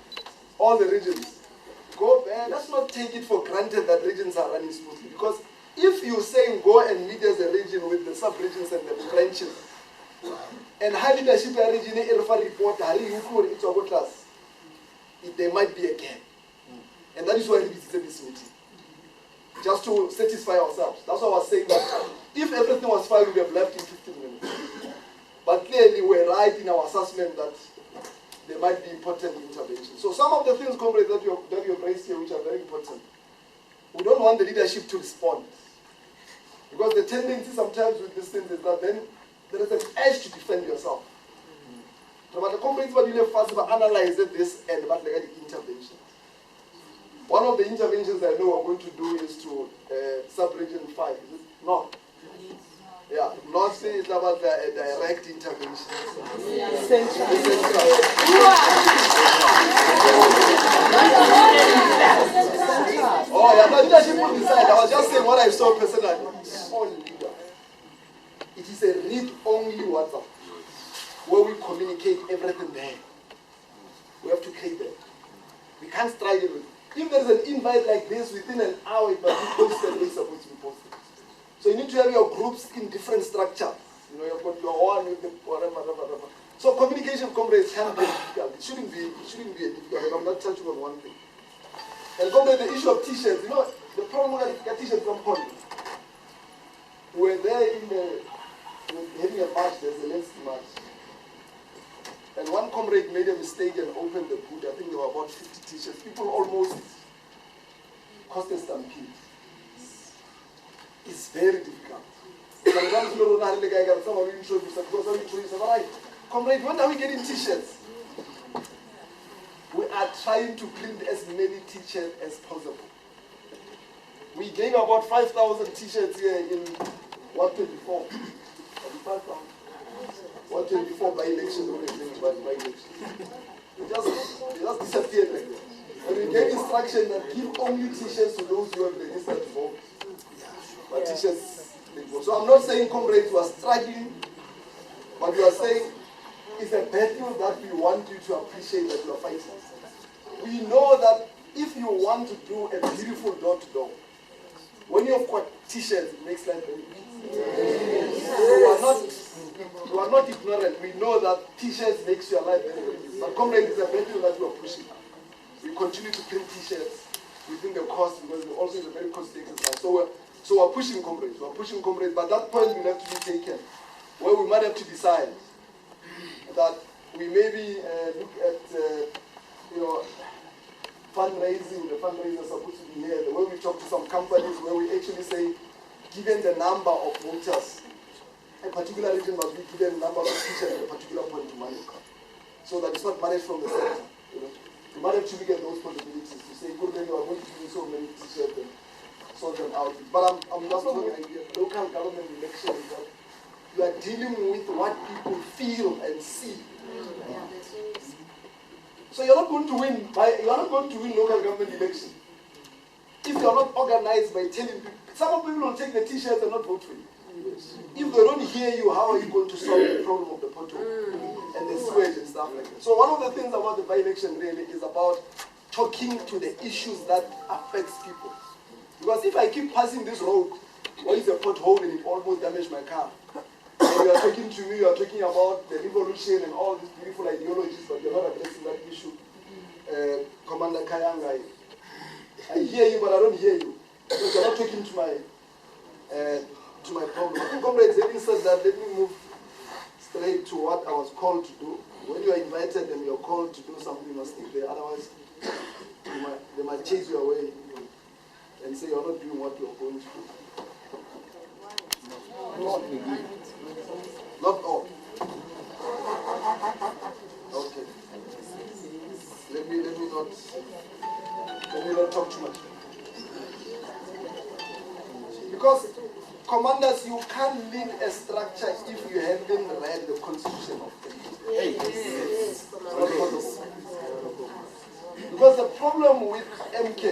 all the regions, go there, let's not take it for granted that regions are running smoothly. Because if you say go and meet as a region with the sub-regions and the branches, and high leadership region report, there might be a gap. And that is why we visited this meeting. Just to satisfy ourselves. That's why I was saying that if everything was fine, we would have left in 15 minutes. But clearly we're right in our assessment that there might be important intervention. So some of the things, comrades, that you have raised here, which are very important, we don't want the leadership to respond. Because the tendency sometimes with these things is that then there is an urge to defend yourself. But the comrades will analyze this and about the intervention. One of the interventions I know we're going to do is to sub-region 5. Is it North? Yeah, North is about the direct intervention. Oh, yeah, the leadership will decide. I was just saying what I saw personally. It is a read-only WhatsApp where we communicate everything there. We have to create that. We can't strike it with. If there's an invite like this within an hour, it must be posted where it's supposed to be posted. So you need to have your groups in different structures. You know, you've got your one with the whatever. So communication, comrades, can be difficult. It shouldn't be a difficult. I'm not touching on one thing. And comrades, the issue of t-shirts, you know, the problem with the t-shirts from Congo. We were there in the we're having a march, there's the next march. And one comrade made a mistake and opened the boot. I think there were about 50 t-shirts. People almost caused a stampede. It's very difficult. Sometimes you don't the guy got someone introduced because of introduced. All right, comrade, when are we getting t-shirts? We are trying to print as many t-shirts as possible. We gave about 5,000 t-shirts here in 124. 5,000. 124 by election, by election. They just disappeared like that. And we gave instruction that give only t-shirts to those who have registered to vote. But t-shirts, so I'm not saying comrades who are struggling, but we are saying it's a battle that we want you to appreciate that you are fighting. We know that if you want to do a beautiful door-to-door, when you have got t-shirts, it makes life very easy. So we are not ignorant. We know that t-shirts makes your life very easy. But comrades, it's a battle that we are pushing. We continue to print t-shirts within the cost because it also is a very costly exercise. So we're pushing comrades. We're pushing comrades. But that point will have to be taken, where we might have to decide that we maybe look at fundraising. The fundraisers are supposed to be here. The way we talk to some companies, where we actually say, given the number of voters, a particular region must be given a number of teachers at a particular point to manage, so that it's not managed from the center. We might have to look at those possibilities to say, good, then you are going to do so many teachers and sort them out. But I'm just looking at local government elections that you are dealing with what people feel and see. So you're not going to win local government election if you're not organized by telling people. Some people will take the t-shirts and not vote for you. If they don't hear you, how are you going to solve the problem of the pothole and the sewage and stuff like that? So one of the things about the by-election really is about talking to the issues that affects people. Because if I keep passing this road, where is a pothole and it almost damaged my car, and you are talking to me, you are talking about the revolution and all these beautiful ideologies, but you're not addressing that issue. Commander Kayanga, I hear you, but I don't hear you. Because you're not talking to my problem. Comrades, having said that, let me move straight to what I was called to do. When you are invited and you're called to do something, you must stay there. Otherwise, they might chase you away and say you're not doing what you're going to do. Not all. Okay. Let me not talk too much. Because commanders, you can't lead a structure if you haven't read the constitution of the Because the problem with MK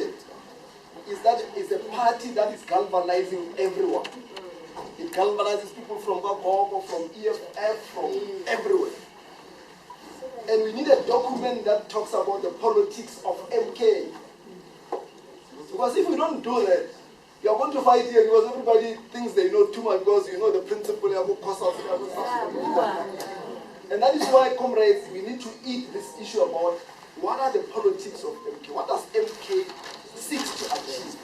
is that it's a party that is galvanizing everyone. It galvanizes people from Gauteng, from EFF, from everywhere. And we need a document that talks about the politics of MK. Because if we don't do that, you are going to fight here because everybody thinks they know too much because you know the principle of and that is why, comrades, we need to eat this issue about what are the politics of MK? What does MK seek to achieve?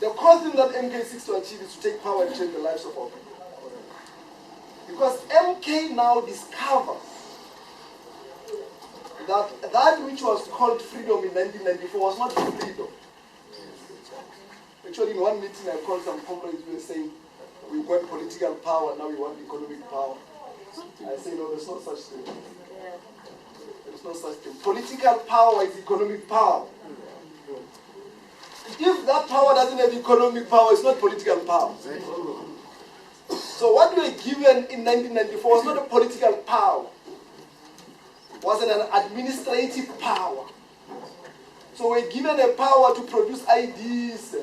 The core thing that MK seeks to achieve is to take power and change the lives of our people. Because MK now discovers that which was called freedom in 1994 was not freedom. Actually, in one meeting I called some comrades who were saying, we want political power, now we want economic power. I say, no, there's no such thing. There's no such thing. Political power is economic power. If that power doesn't have economic power, it's not political power. So what we were given in 1994 was not a political power. It was an administrative power. So we're given a power to produce IDs,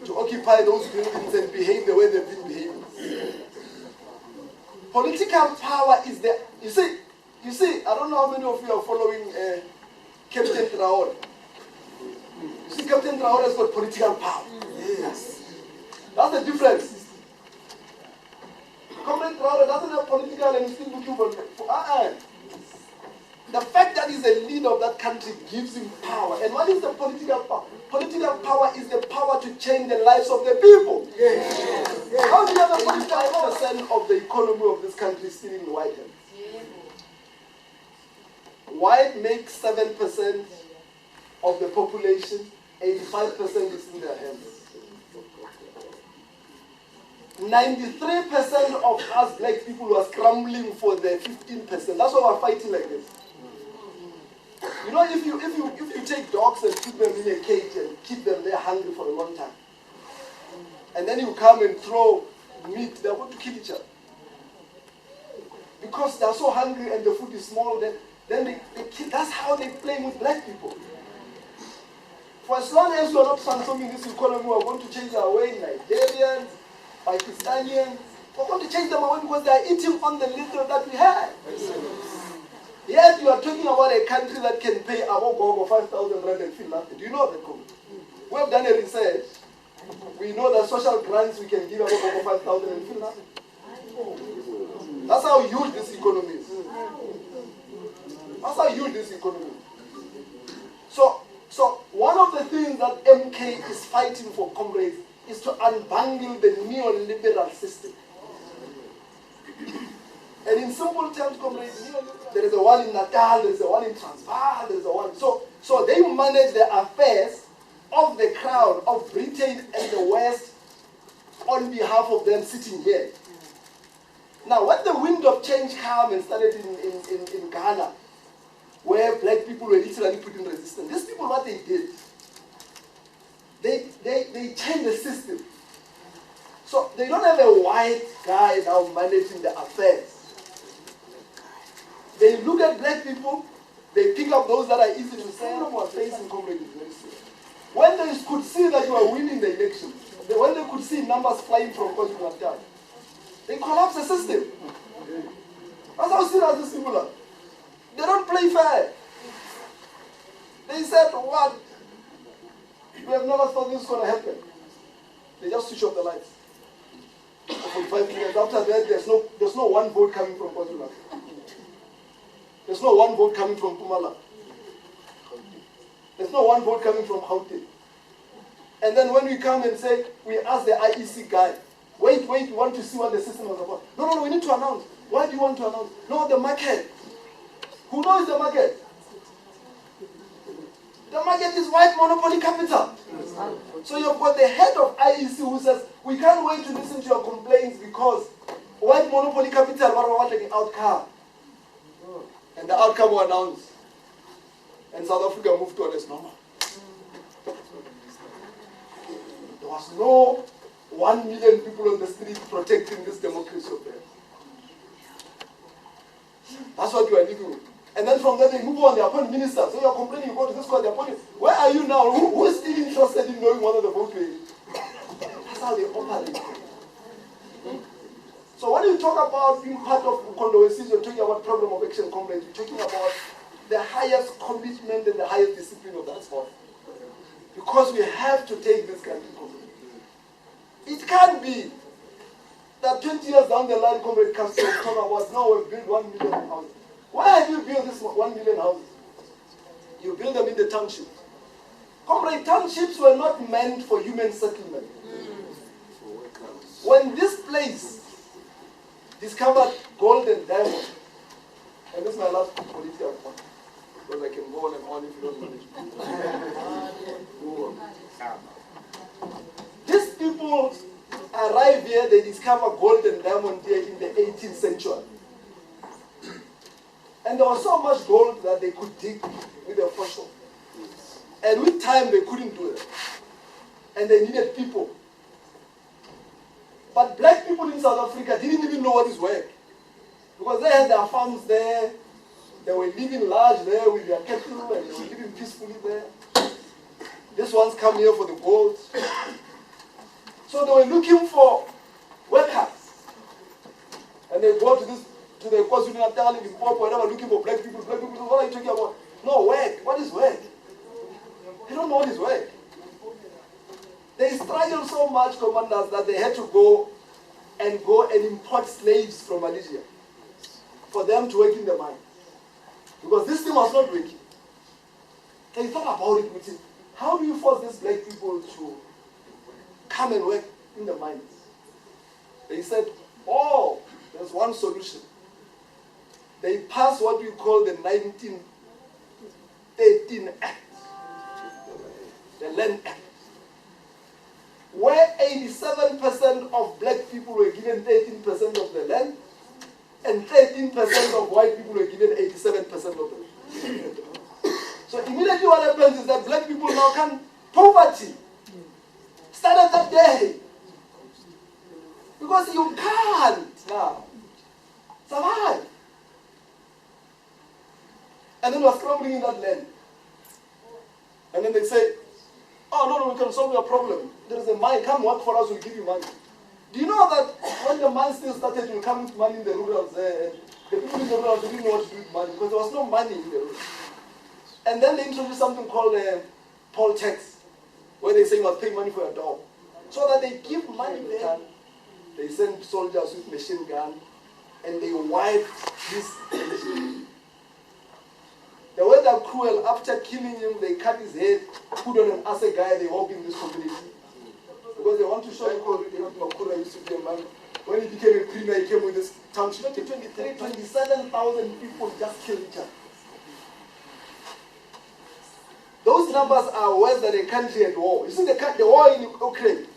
to occupy those buildings and behave the way they've been behaving. Political power is the, you see, I don't know how many of you are following Captain Traore. You see, Captain Traore has got political power. Yes. That's the difference. Comrade Traore doesn't have political and he's still looking for The fact that he's a leader of that country gives him power. And what is the political power? Political power is the power to change the lives of the people. How do you have a 45% of the economy of this country still in white hands? White makes 7% of the population, 85% is in their hands. 93% of us black people are scrambling for the 15%. That's why we're fighting like this. You know, if you take dogs and put them in a cage and keep them there hungry for a long time, and then you come and throw meat, they're going to kill each other. Because they're so hungry and the food is small, then they kill. That's how they play with black people. For as long as we're not transforming this economy, we're going to change our way. Nigerians, Pakistanians, we're going to change them away because they are eating on the little that we have. Yet you are talking about a country that can pay Abogogo 5,000 rand and feel nothing. Do you know that? We have done a research. We know that social grants we can give Abogogo 5,000 and feel nothing. That's how huge this economy is. That's how huge this economy is. So one of the things that MK is fighting for, comrades, is to unbundle the neoliberal system. And in simple terms, comrades, there is a one in Natal, there is a one in Transvaal, there is a one. So they manage the affairs of the crown of Britain and the West on behalf of them sitting here. Now, when the wind of change came and started in Ghana, where black people were literally put in resistance, these people, what they did, they changed the system. So they don't have a white guy now managing the affairs. They look at black people, they pick up those that are easy to say, no more facing comrades. When they could see that you are winning the election, when they could see numbers flying from KwaZulu-Natal, they collapse the system. That's how serious these people are. They don't play fair. They said, what? We have never thought this was going to happen. They just switch off the lights. For 45 minutes. After that, there's no one vote coming from KwaZulu-Natal. There's no one vote coming from Pumala. There's no one vote coming from Gauteng. And then when we come and say, we ask the IEC guy, wait, we want to see what the system was about. No, we need to announce. Why do you want to announce? No, the market. Who knows the market? The market is white monopoly capital. So you've got the head of IEC who says, we can't wait to listen to your complaints because white monopoly capital, what the outcome? And the outcome was announced. And South Africa moved to as normal. There was no 1 million people on the street protecting this democracy of theirs. That's what you are living with. And then from there they move on, they appoint ministers. So you are complaining, you go to this court, they appoint you. Where are you now? Who is still interested in knowing what the vote will be? That's how they operate. So when you talk about being part of Kondowesis, you're talking about program of action comrades, you're talking about the highest commitment and the highest discipline of that sport. Because we have to take this country forward. It can't be that 20 years down the line, comrade comes to talk about, no, we've built 1 million houses. Why have you built this 1 million houses? You build them in the township. Comrade, townships were not meant for human settlement. When this place discovered gold and diamond, and this is my last political point, because I can go on and on if you don't manage. These people arrive here, they discover gold and diamond here in the 18th century. And there was so much gold that they could dig with a fortune. And with time, they couldn't do it. And they needed people. But black people in South Africa didn't even know what is work. Because they had their farms there, they were living large there with their cattle, and they were living peacefully there. These ones come here for the gold. So they were looking for workers. And they go to the KwaZulu-Natal, Limpopo, whatever, looking for black people. Black people, what are you talking about? No, work. What is work? They don't know what is work. They struggled so much, commanders, that they had to go and import slaves from Malaysia for them to work in the mine. Because this thing was not working. They thought about it with it. How do you force these black people to come and work in the mines? They said, oh, there's one solution. They passed what we call the 1913 Act, the Land Act, where 87% of black people were given 13% of the land, and 13% of white people were given 87% of the land. So immediately what happens is that black people now can poverty started that day. Because you can't now survive. And then we're scrambling in that land. And then they say, oh no, we can solve your problem. There is a mine, come work for us, we'll give you money. Do you know that when the mine still started, you come with money in the rurals there, and the people in the rurals didn't know what to do with money because there was no money in the rurals. And then they introduced something called poll tax, where they say you must pay money for your dog. So that they give money there, they send soldiers with machine gun, and they wipe this machine. The way they're cruel, after killing him, they cut his head, put on an assay guy, they walk in this community. Because they want to show you how Makura used to be a man. When he became a premier, he came with this township. 27,000 people just killed each other. Those numbers are worse than a country at war. You see the war in Ukraine.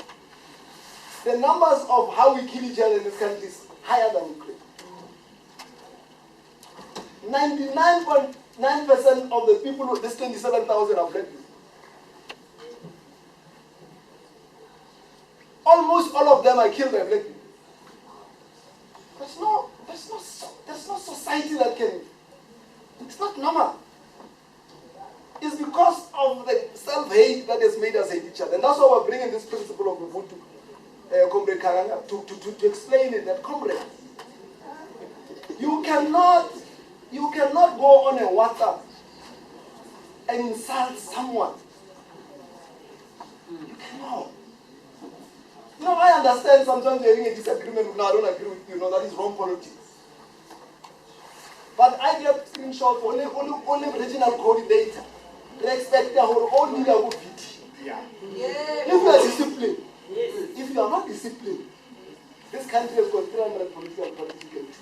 The numbers of how we kill each other in this country is higher than Ukraine. 99.9% of the people, this 27,000 are black people. Almost all of them are killed by black people. There's no society that can. It's not normal. It's because of the self-hate that has made us hate each other. And that's why we're bringing this principle of Ubuntu, Comrade Karanga, to explain it, that comrade, you cannot go on a WhatsApp and insult someone. You cannot. No, I understand sometimes you're having a disagreement. No, I don't agree with you. No, that is wrong politics. But I get screenshots only regional coordinator. They expect their whole own leader will beat. Yeah. If you are disciplined, if you are not disciplined, this country has got 300 political parties you can choose.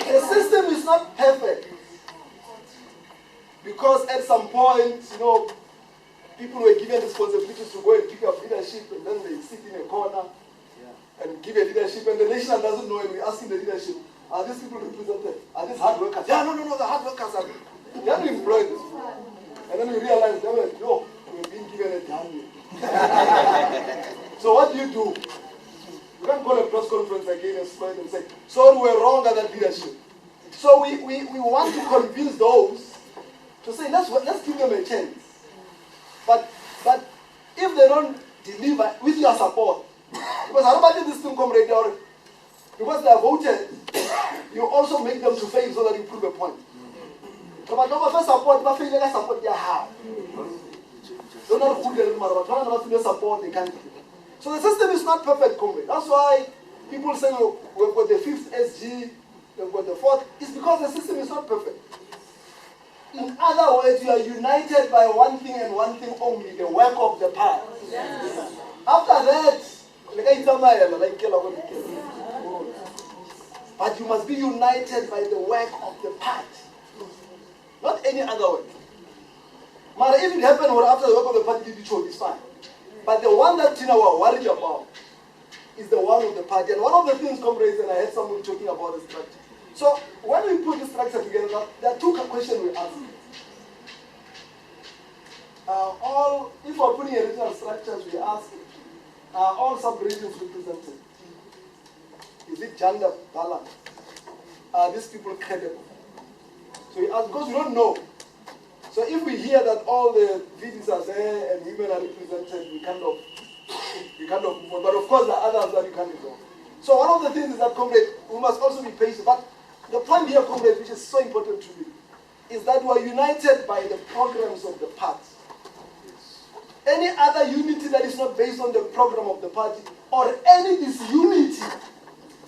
The system is not perfect. Because at some point, people were given responsibilities to go and pick up leadership, and then they sit in a corner and give a leadership, and the nation doesn't know, and we asking the leadership, are these people represented? Are these hard workers? Yeah, no, the hard workers are. They have to employ this. And then we realize, no, we've been given a down. So what do? You can't call a press conference again and smile and say, sorry, we're wrong at that leadership. So we want to convince those to say, let's give them a chance. But if they don't deliver with your support, because I don't want this thing come right now, because they are voted, you also make them to fail so that you prove a point. So but no first support, but fail support their how. Don't know who they are, support the country. So the system is not perfect, comrade. That's why people say we've got the 5th SG, we've got the 4th. It's because the system is not perfect. In other words, you are united by one thing and one thing only, the work of the party. Yes. After that, but you must be united by the work of the party, not any other way. But if it happened after the work of the party, it's fine. But the one that Tina were worried about is the one of the party. And one of the things, comrades, and I heard someone talking about the structure. So when we put this structure together, there are two questions we ask. If we're putting a regional structures, we ask, are all sub-regions represented? Is it gender balanced? Are these people credible? So we ask, because we don't know. So if we hear that all the VDs are there and women are represented, we kind of move on. But of course, there are others that you can't ignore. So one of the things is that, comrade, we must also be patient. But the point here, comrade, which is so important to me, is that we are united by the programs of the party. Any other unity that is not based on the program of the party, or any disunity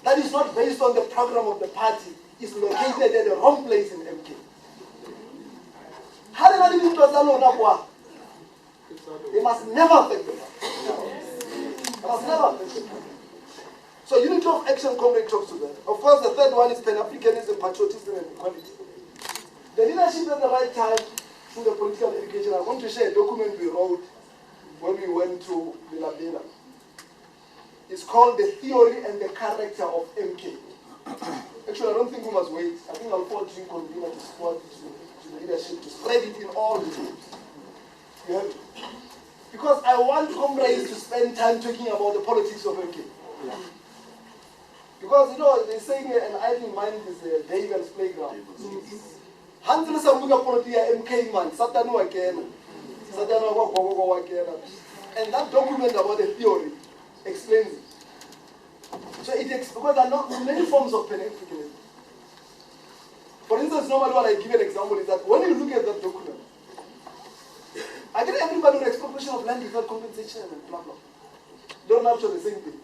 that is not based on the program of the party is located at the wrong place in MK. They must never affect the party. They must never affect the party. So unity of action, comrade, talks to that. Of course, the third one is Pan-Africanism, patriotism, and equality. The leadership at the right time through the political education. I'm going to share a document we wrote when we went to Vilabela. It's called The Theory and the Character of MK. Actually, I don't think we must wait. I think I'll forward to Convenor to support to leadership, to spread it in all the groups. You have it. Because I want comrades to spend time talking about the politics of MK. Yeah. Because, you know, they're saying an idle mind is a devil's playground. Handle Samuga Politia MK man, Satanu again. Satanu again. And that document about the theory explains it. So because there are not many forms of Pan-Africanism. For instance, normally what I give an example is that when you look at that document, I get everybody with expropriation of land without compensation and blah blah. Don't have to the same thing.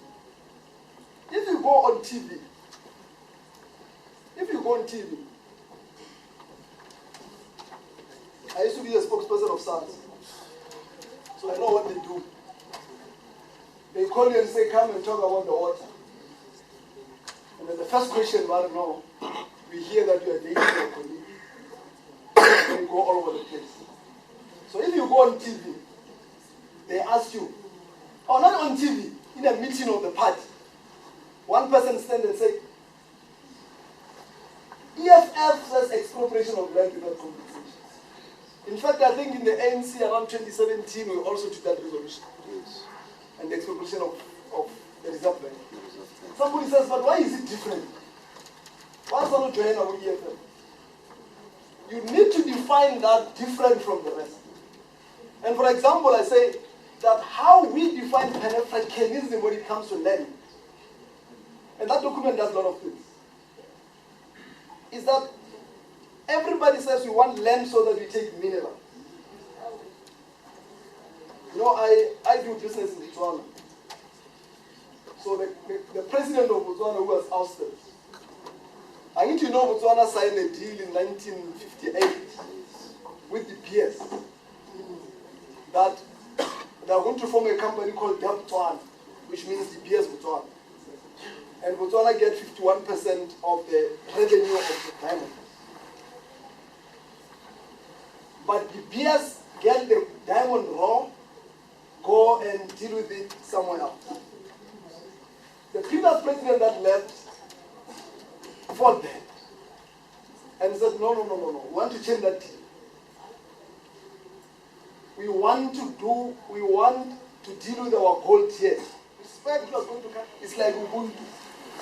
If you go on TV, I used to be a spokesperson of SARS, so I know what they do. They call you and say, come and talk about the water. And then the first question, well, no, we hear that you are dating your colleague. And you go all over the place. So if you go on TV, they ask you, or not on TV, in a meeting of the party, one person stand and say, EFF says expropriation of land without compensation. In fact, I think in the ANC around 2017, we also took that resolution. Yes. And the expropriation of the reserve land. Somebody says, but why is it different? Why is not join our EFF? You need to define that different from the rest. And for example, I say that how we define Pan-Africanism when it comes to land, and that document does a lot of things, is that everybody says we want land so that we take mineral. You know, I do business in Botswana. So the president of Botswana, who was ousted, I need to know Botswana signed a deal in 1958 with the PS that they are going to form a company called Botswana, which means the PS Botswana. And Botswana get 51% of the revenue of the diamond. But the PS get the diamond raw, go and deal with it somewhere else. The previous president that left fought that and said, no, we want to change that deal. We want to deal with our gold here. It's like Ubuntu,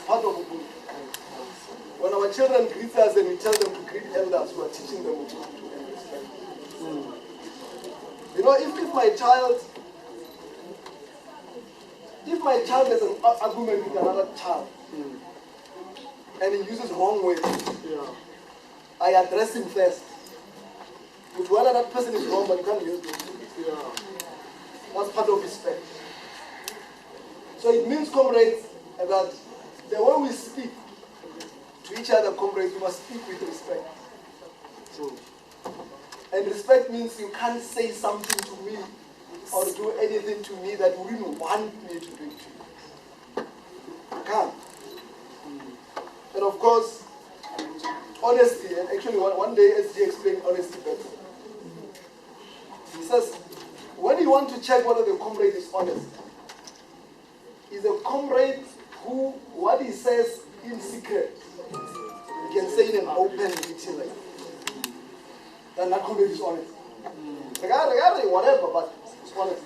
part of Ubuntu. When our children greet us and we tell them to greet elders, we are teaching them to respect. You know, if my child has an argument with another child and he uses wrong words, I address him first. But whether that person is wrong, but you can't use it. That's part of respect. So it means, comrades, that the way we speak to each other, comrades, we must speak with respect. And respect means you can't say something to me or do anything to me that you wouldn't want me to do to you. You can't. And of course, honesty, and actually one day SG explained honesty better. He says, when you want to check whether the comrade is honest, is a comrade who, what he says in secret, you can say in an open meeting like then that comrade is honest. The guy, whatever, but it's honest.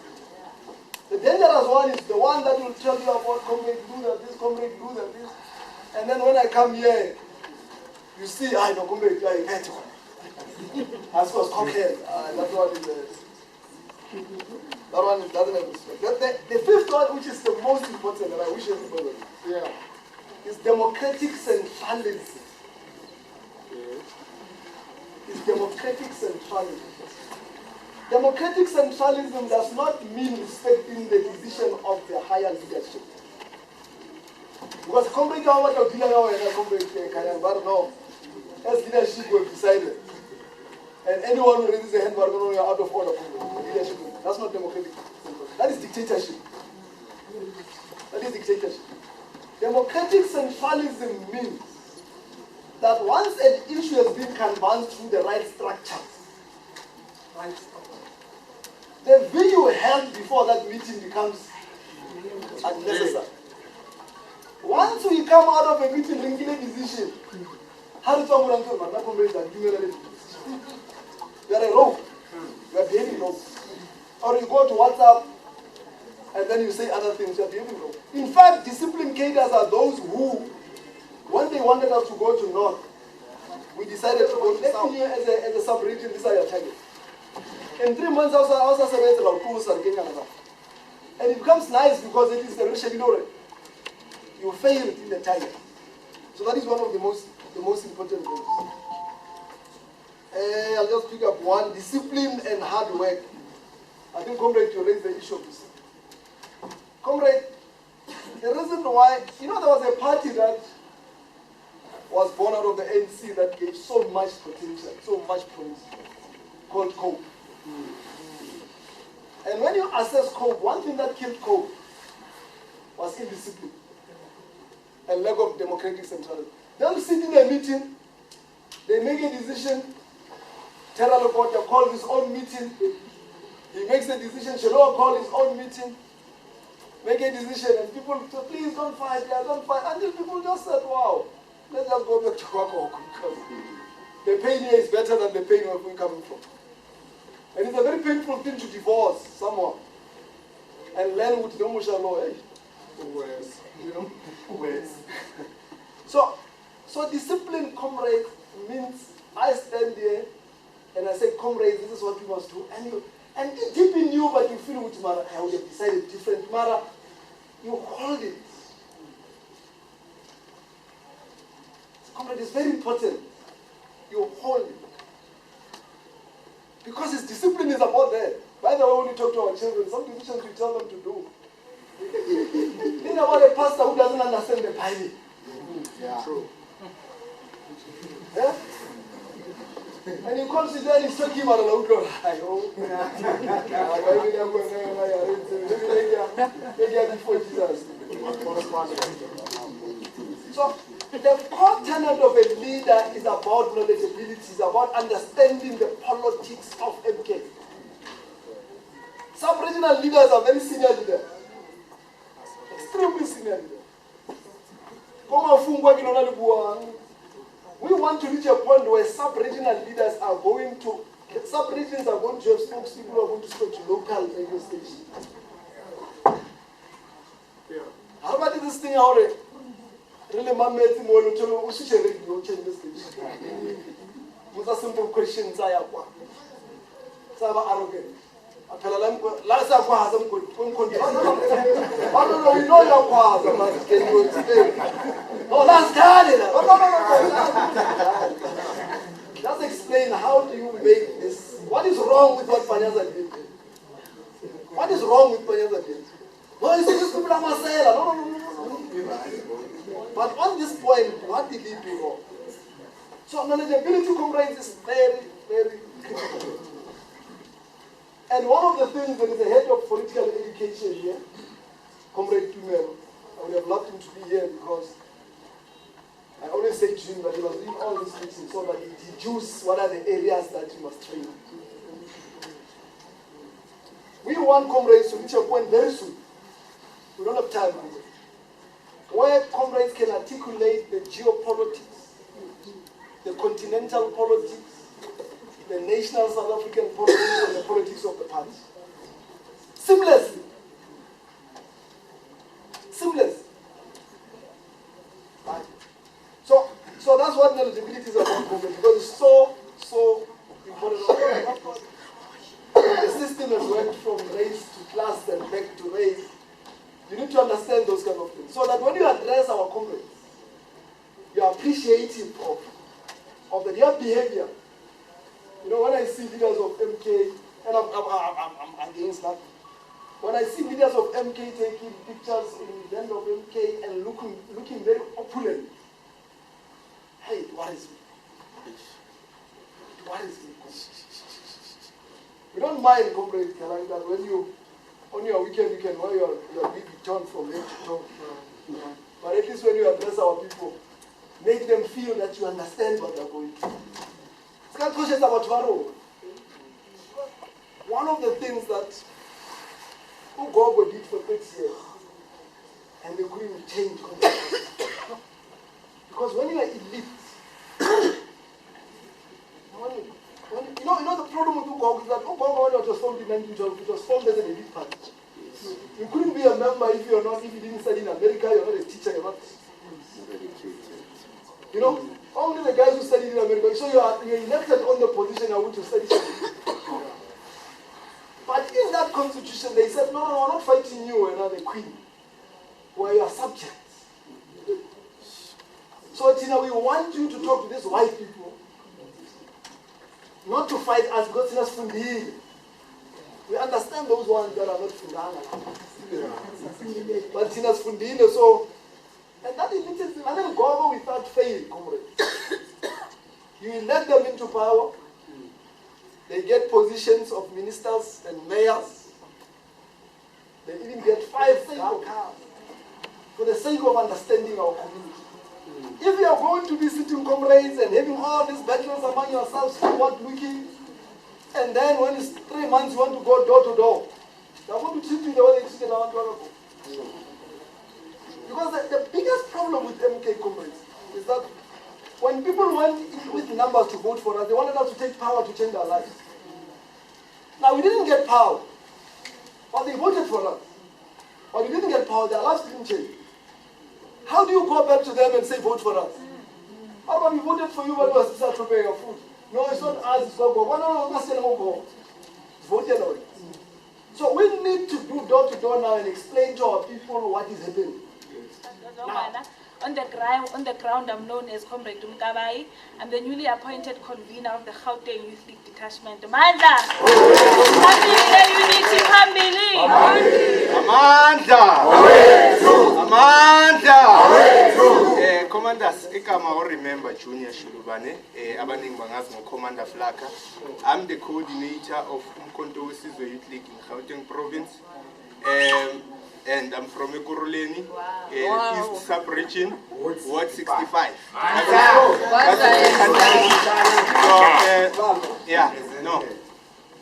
The dangerous one is the one that will tell you about comrade do that, this comrade do that, this. And then when I come here, you see, I know comrade, I can't do it. As was cockhead, that one is that one doesn't have respect. The fifth one, which is the most important, and I wish everybody is democratic centralism. Is democratic centralism. Democratic centralism does not mean respecting the decision of the higher leadership. Because comrade no, as leadership will be decided. And anyone who raises a hand, you're out of order. Leadership. That's not democratic. That is dictatorship. That is dictatorship. Democratic centralism means that once an issue has been canvassed through the right structure, the view held before that meeting becomes unnecessary. Once we come out of a meeting linking a decision, how do you are a rogue. You are behaving wrong. Or you go to WhatsApp and then you say other things, you are behaving wrong. In fact, discipline cadres are those who, when they wanted us to go to North, we decided to go to South. As a sub-region, these are your targets. In 3 months, I was and it becomes nice because it is the Rishabinore. You failed in the target. So that is one of the most important things. I'll just pick up one: discipline and hard work. I think, comrade, you raised the issue of this. Comrade, the reason why, there was a party that was born out of the ANC that gave so much potential, so much promise, called COPE. And when you assess COPE, one thing that killed COPE was indiscipline and lack of democratic centralism. They'll sit in a meeting, they make a decision, Terra Lokota calls his own meeting, he makes a decision, Sheloa calls his own meeting, make a decision, and people say, please don't fight, don't fight. Until people just said, wow, let's just go back to Kwako because the pain here is better than the pain where we're coming from. And it's a very painful thing to divorce someone and learn with no musha law, words. So discipline, comrade, means I stand there and I say, comrade, this is what we must do. And it's deep in you, but you feel with Mara, I would have decided different. Mara, you hold it. Comrade, it's very important. You hold it. Because his discipline is about that. By the way, when we talk to our children, some decisions we tell them to do. Think about a pastor who doesn't understand the Bible. Yeah. True. Yeah? And you consider and he's talking about the before Jesus. So the core tenet of a leader is about knowledgeability, is about understanding the politics of MK. Sub-regional leaders are very senior leaders. Extremely senior leaders. We want to reach a point where sub-regional leaders are going to, sub-regions are going to have spokespeople who are going to speak to local radio stations. How about this thing already? Really, my mate, we should change this station. Those are simple questions. I have one. Some are arrogant. Last time, I have no, we know your father, man. Can you explain? No, last time. No. Just explain, how do you make this? What is wrong with what Panyaza did? What is wrong with Panyaza did? No, you see, these people are Marcela. No. But on this point, what did he do wrong? So knowledgeability, comrades, is very, very critical. And one of the things that is the head of political education here, Comrade Convenor, I would have loved him to be here because I always say to him that he must leave all these meetings so that he deduce what are the areas that he must train. We want comrades to reach a point very soon. We don't have time now. Where comrades can articulate the geopolitics, the continental politics, the national South African politics, and the politics of the party. Seamlessly. Seamless. Right. So that's what knowledgeability is about, because it's so important. The system has went from race to class and back to race. You need to understand those kind of things. So that when you address our comrades, you are appreciative of their behavior. When I see leaders of MK, and I'm against that. When I see leaders of MK taking pictures in the end of MK and look looking very opulent. Hey, what is it? What is it? We don't mind, comrade Kalang, that when you, on your weekend, you can wear your big turn from head to toe. But at least when you address our people, make them feel that you understand what they're going through. It's not questions about tomorrow. One of the things that Ugogo did for 30 years, and the Queen changed completely. Because when you are elite, you know the problem with Ugogo is that Ugogo, when it was formed in 1912, it was formed as an elite party. You couldn't be a member if you didn't study in America, you're not a teacher, you're not. You know, only the guys who studied in America. So you're elected on the position in which you study. But in that constitution, they said, no, we're not fighting you, we're not the queen. We're your subjects. So, Tina, we want you to talk to these white people, not to fight us, because Tina's funding. We understand those ones that are not fundanga. But Tina's funding, so, and that is it. And then go without fail, comrade. You elect them into power. They get positions of ministers and mayors. They even get 5 cars for the sake of understanding our community. If you are going to be sitting comrades and having all these battles among yourselves, forward looking, and then when it's 3 months you want to go door to door, they are going to treat you the way they treated our Toronto. Because the biggest problem with MK comrades is that when people want with numbers to vote for us, they wanted us to take power to change our lives. Now, we didn't get power, but they voted for us. But we didn't get power, their lives didn't change. How do you go back to them and say, vote for us? How about we voted for you, but we start preparing your food? No, it's not us, it's not go. No, that's not go. Voted on it. So we need to do door to door now and explain to our people what is happening. Now, on the ground, I'm known as Comrade Umkabai. I'm the newly appointed convener of the Gauteng Youth League Detachment. Amanda! Unity, family! Amanda! Amanda! Commanders, I remember Junior Shulubane, abaning bangazi ngo Commander Flaka. I'm the coordinator of Umkhonto Wesizwe Youth League in Gauteng Province. And I'm from Ekurhuleni, East Subregion, Ward 65.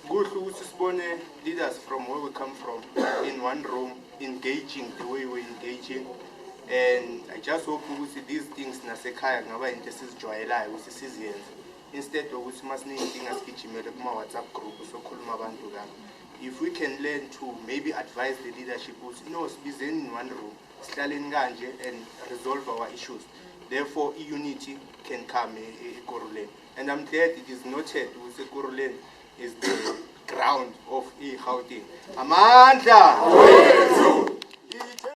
Good to leaders from where we come from, in one room, engaging the way we're engaging. And I just hope we see these things in Nasekaya, Nava, and this is Joyla, which is seasons. Instead of which must need things as WhatsApp group, so Kulmabantuga. If we can learn to maybe advise the leadership, no, be in one room, and resolve our issues. Therefore, unity can come Ekurhuleni. And I'm glad it is noted with Ekurhuleni is the ground of Gauteng. Amanda!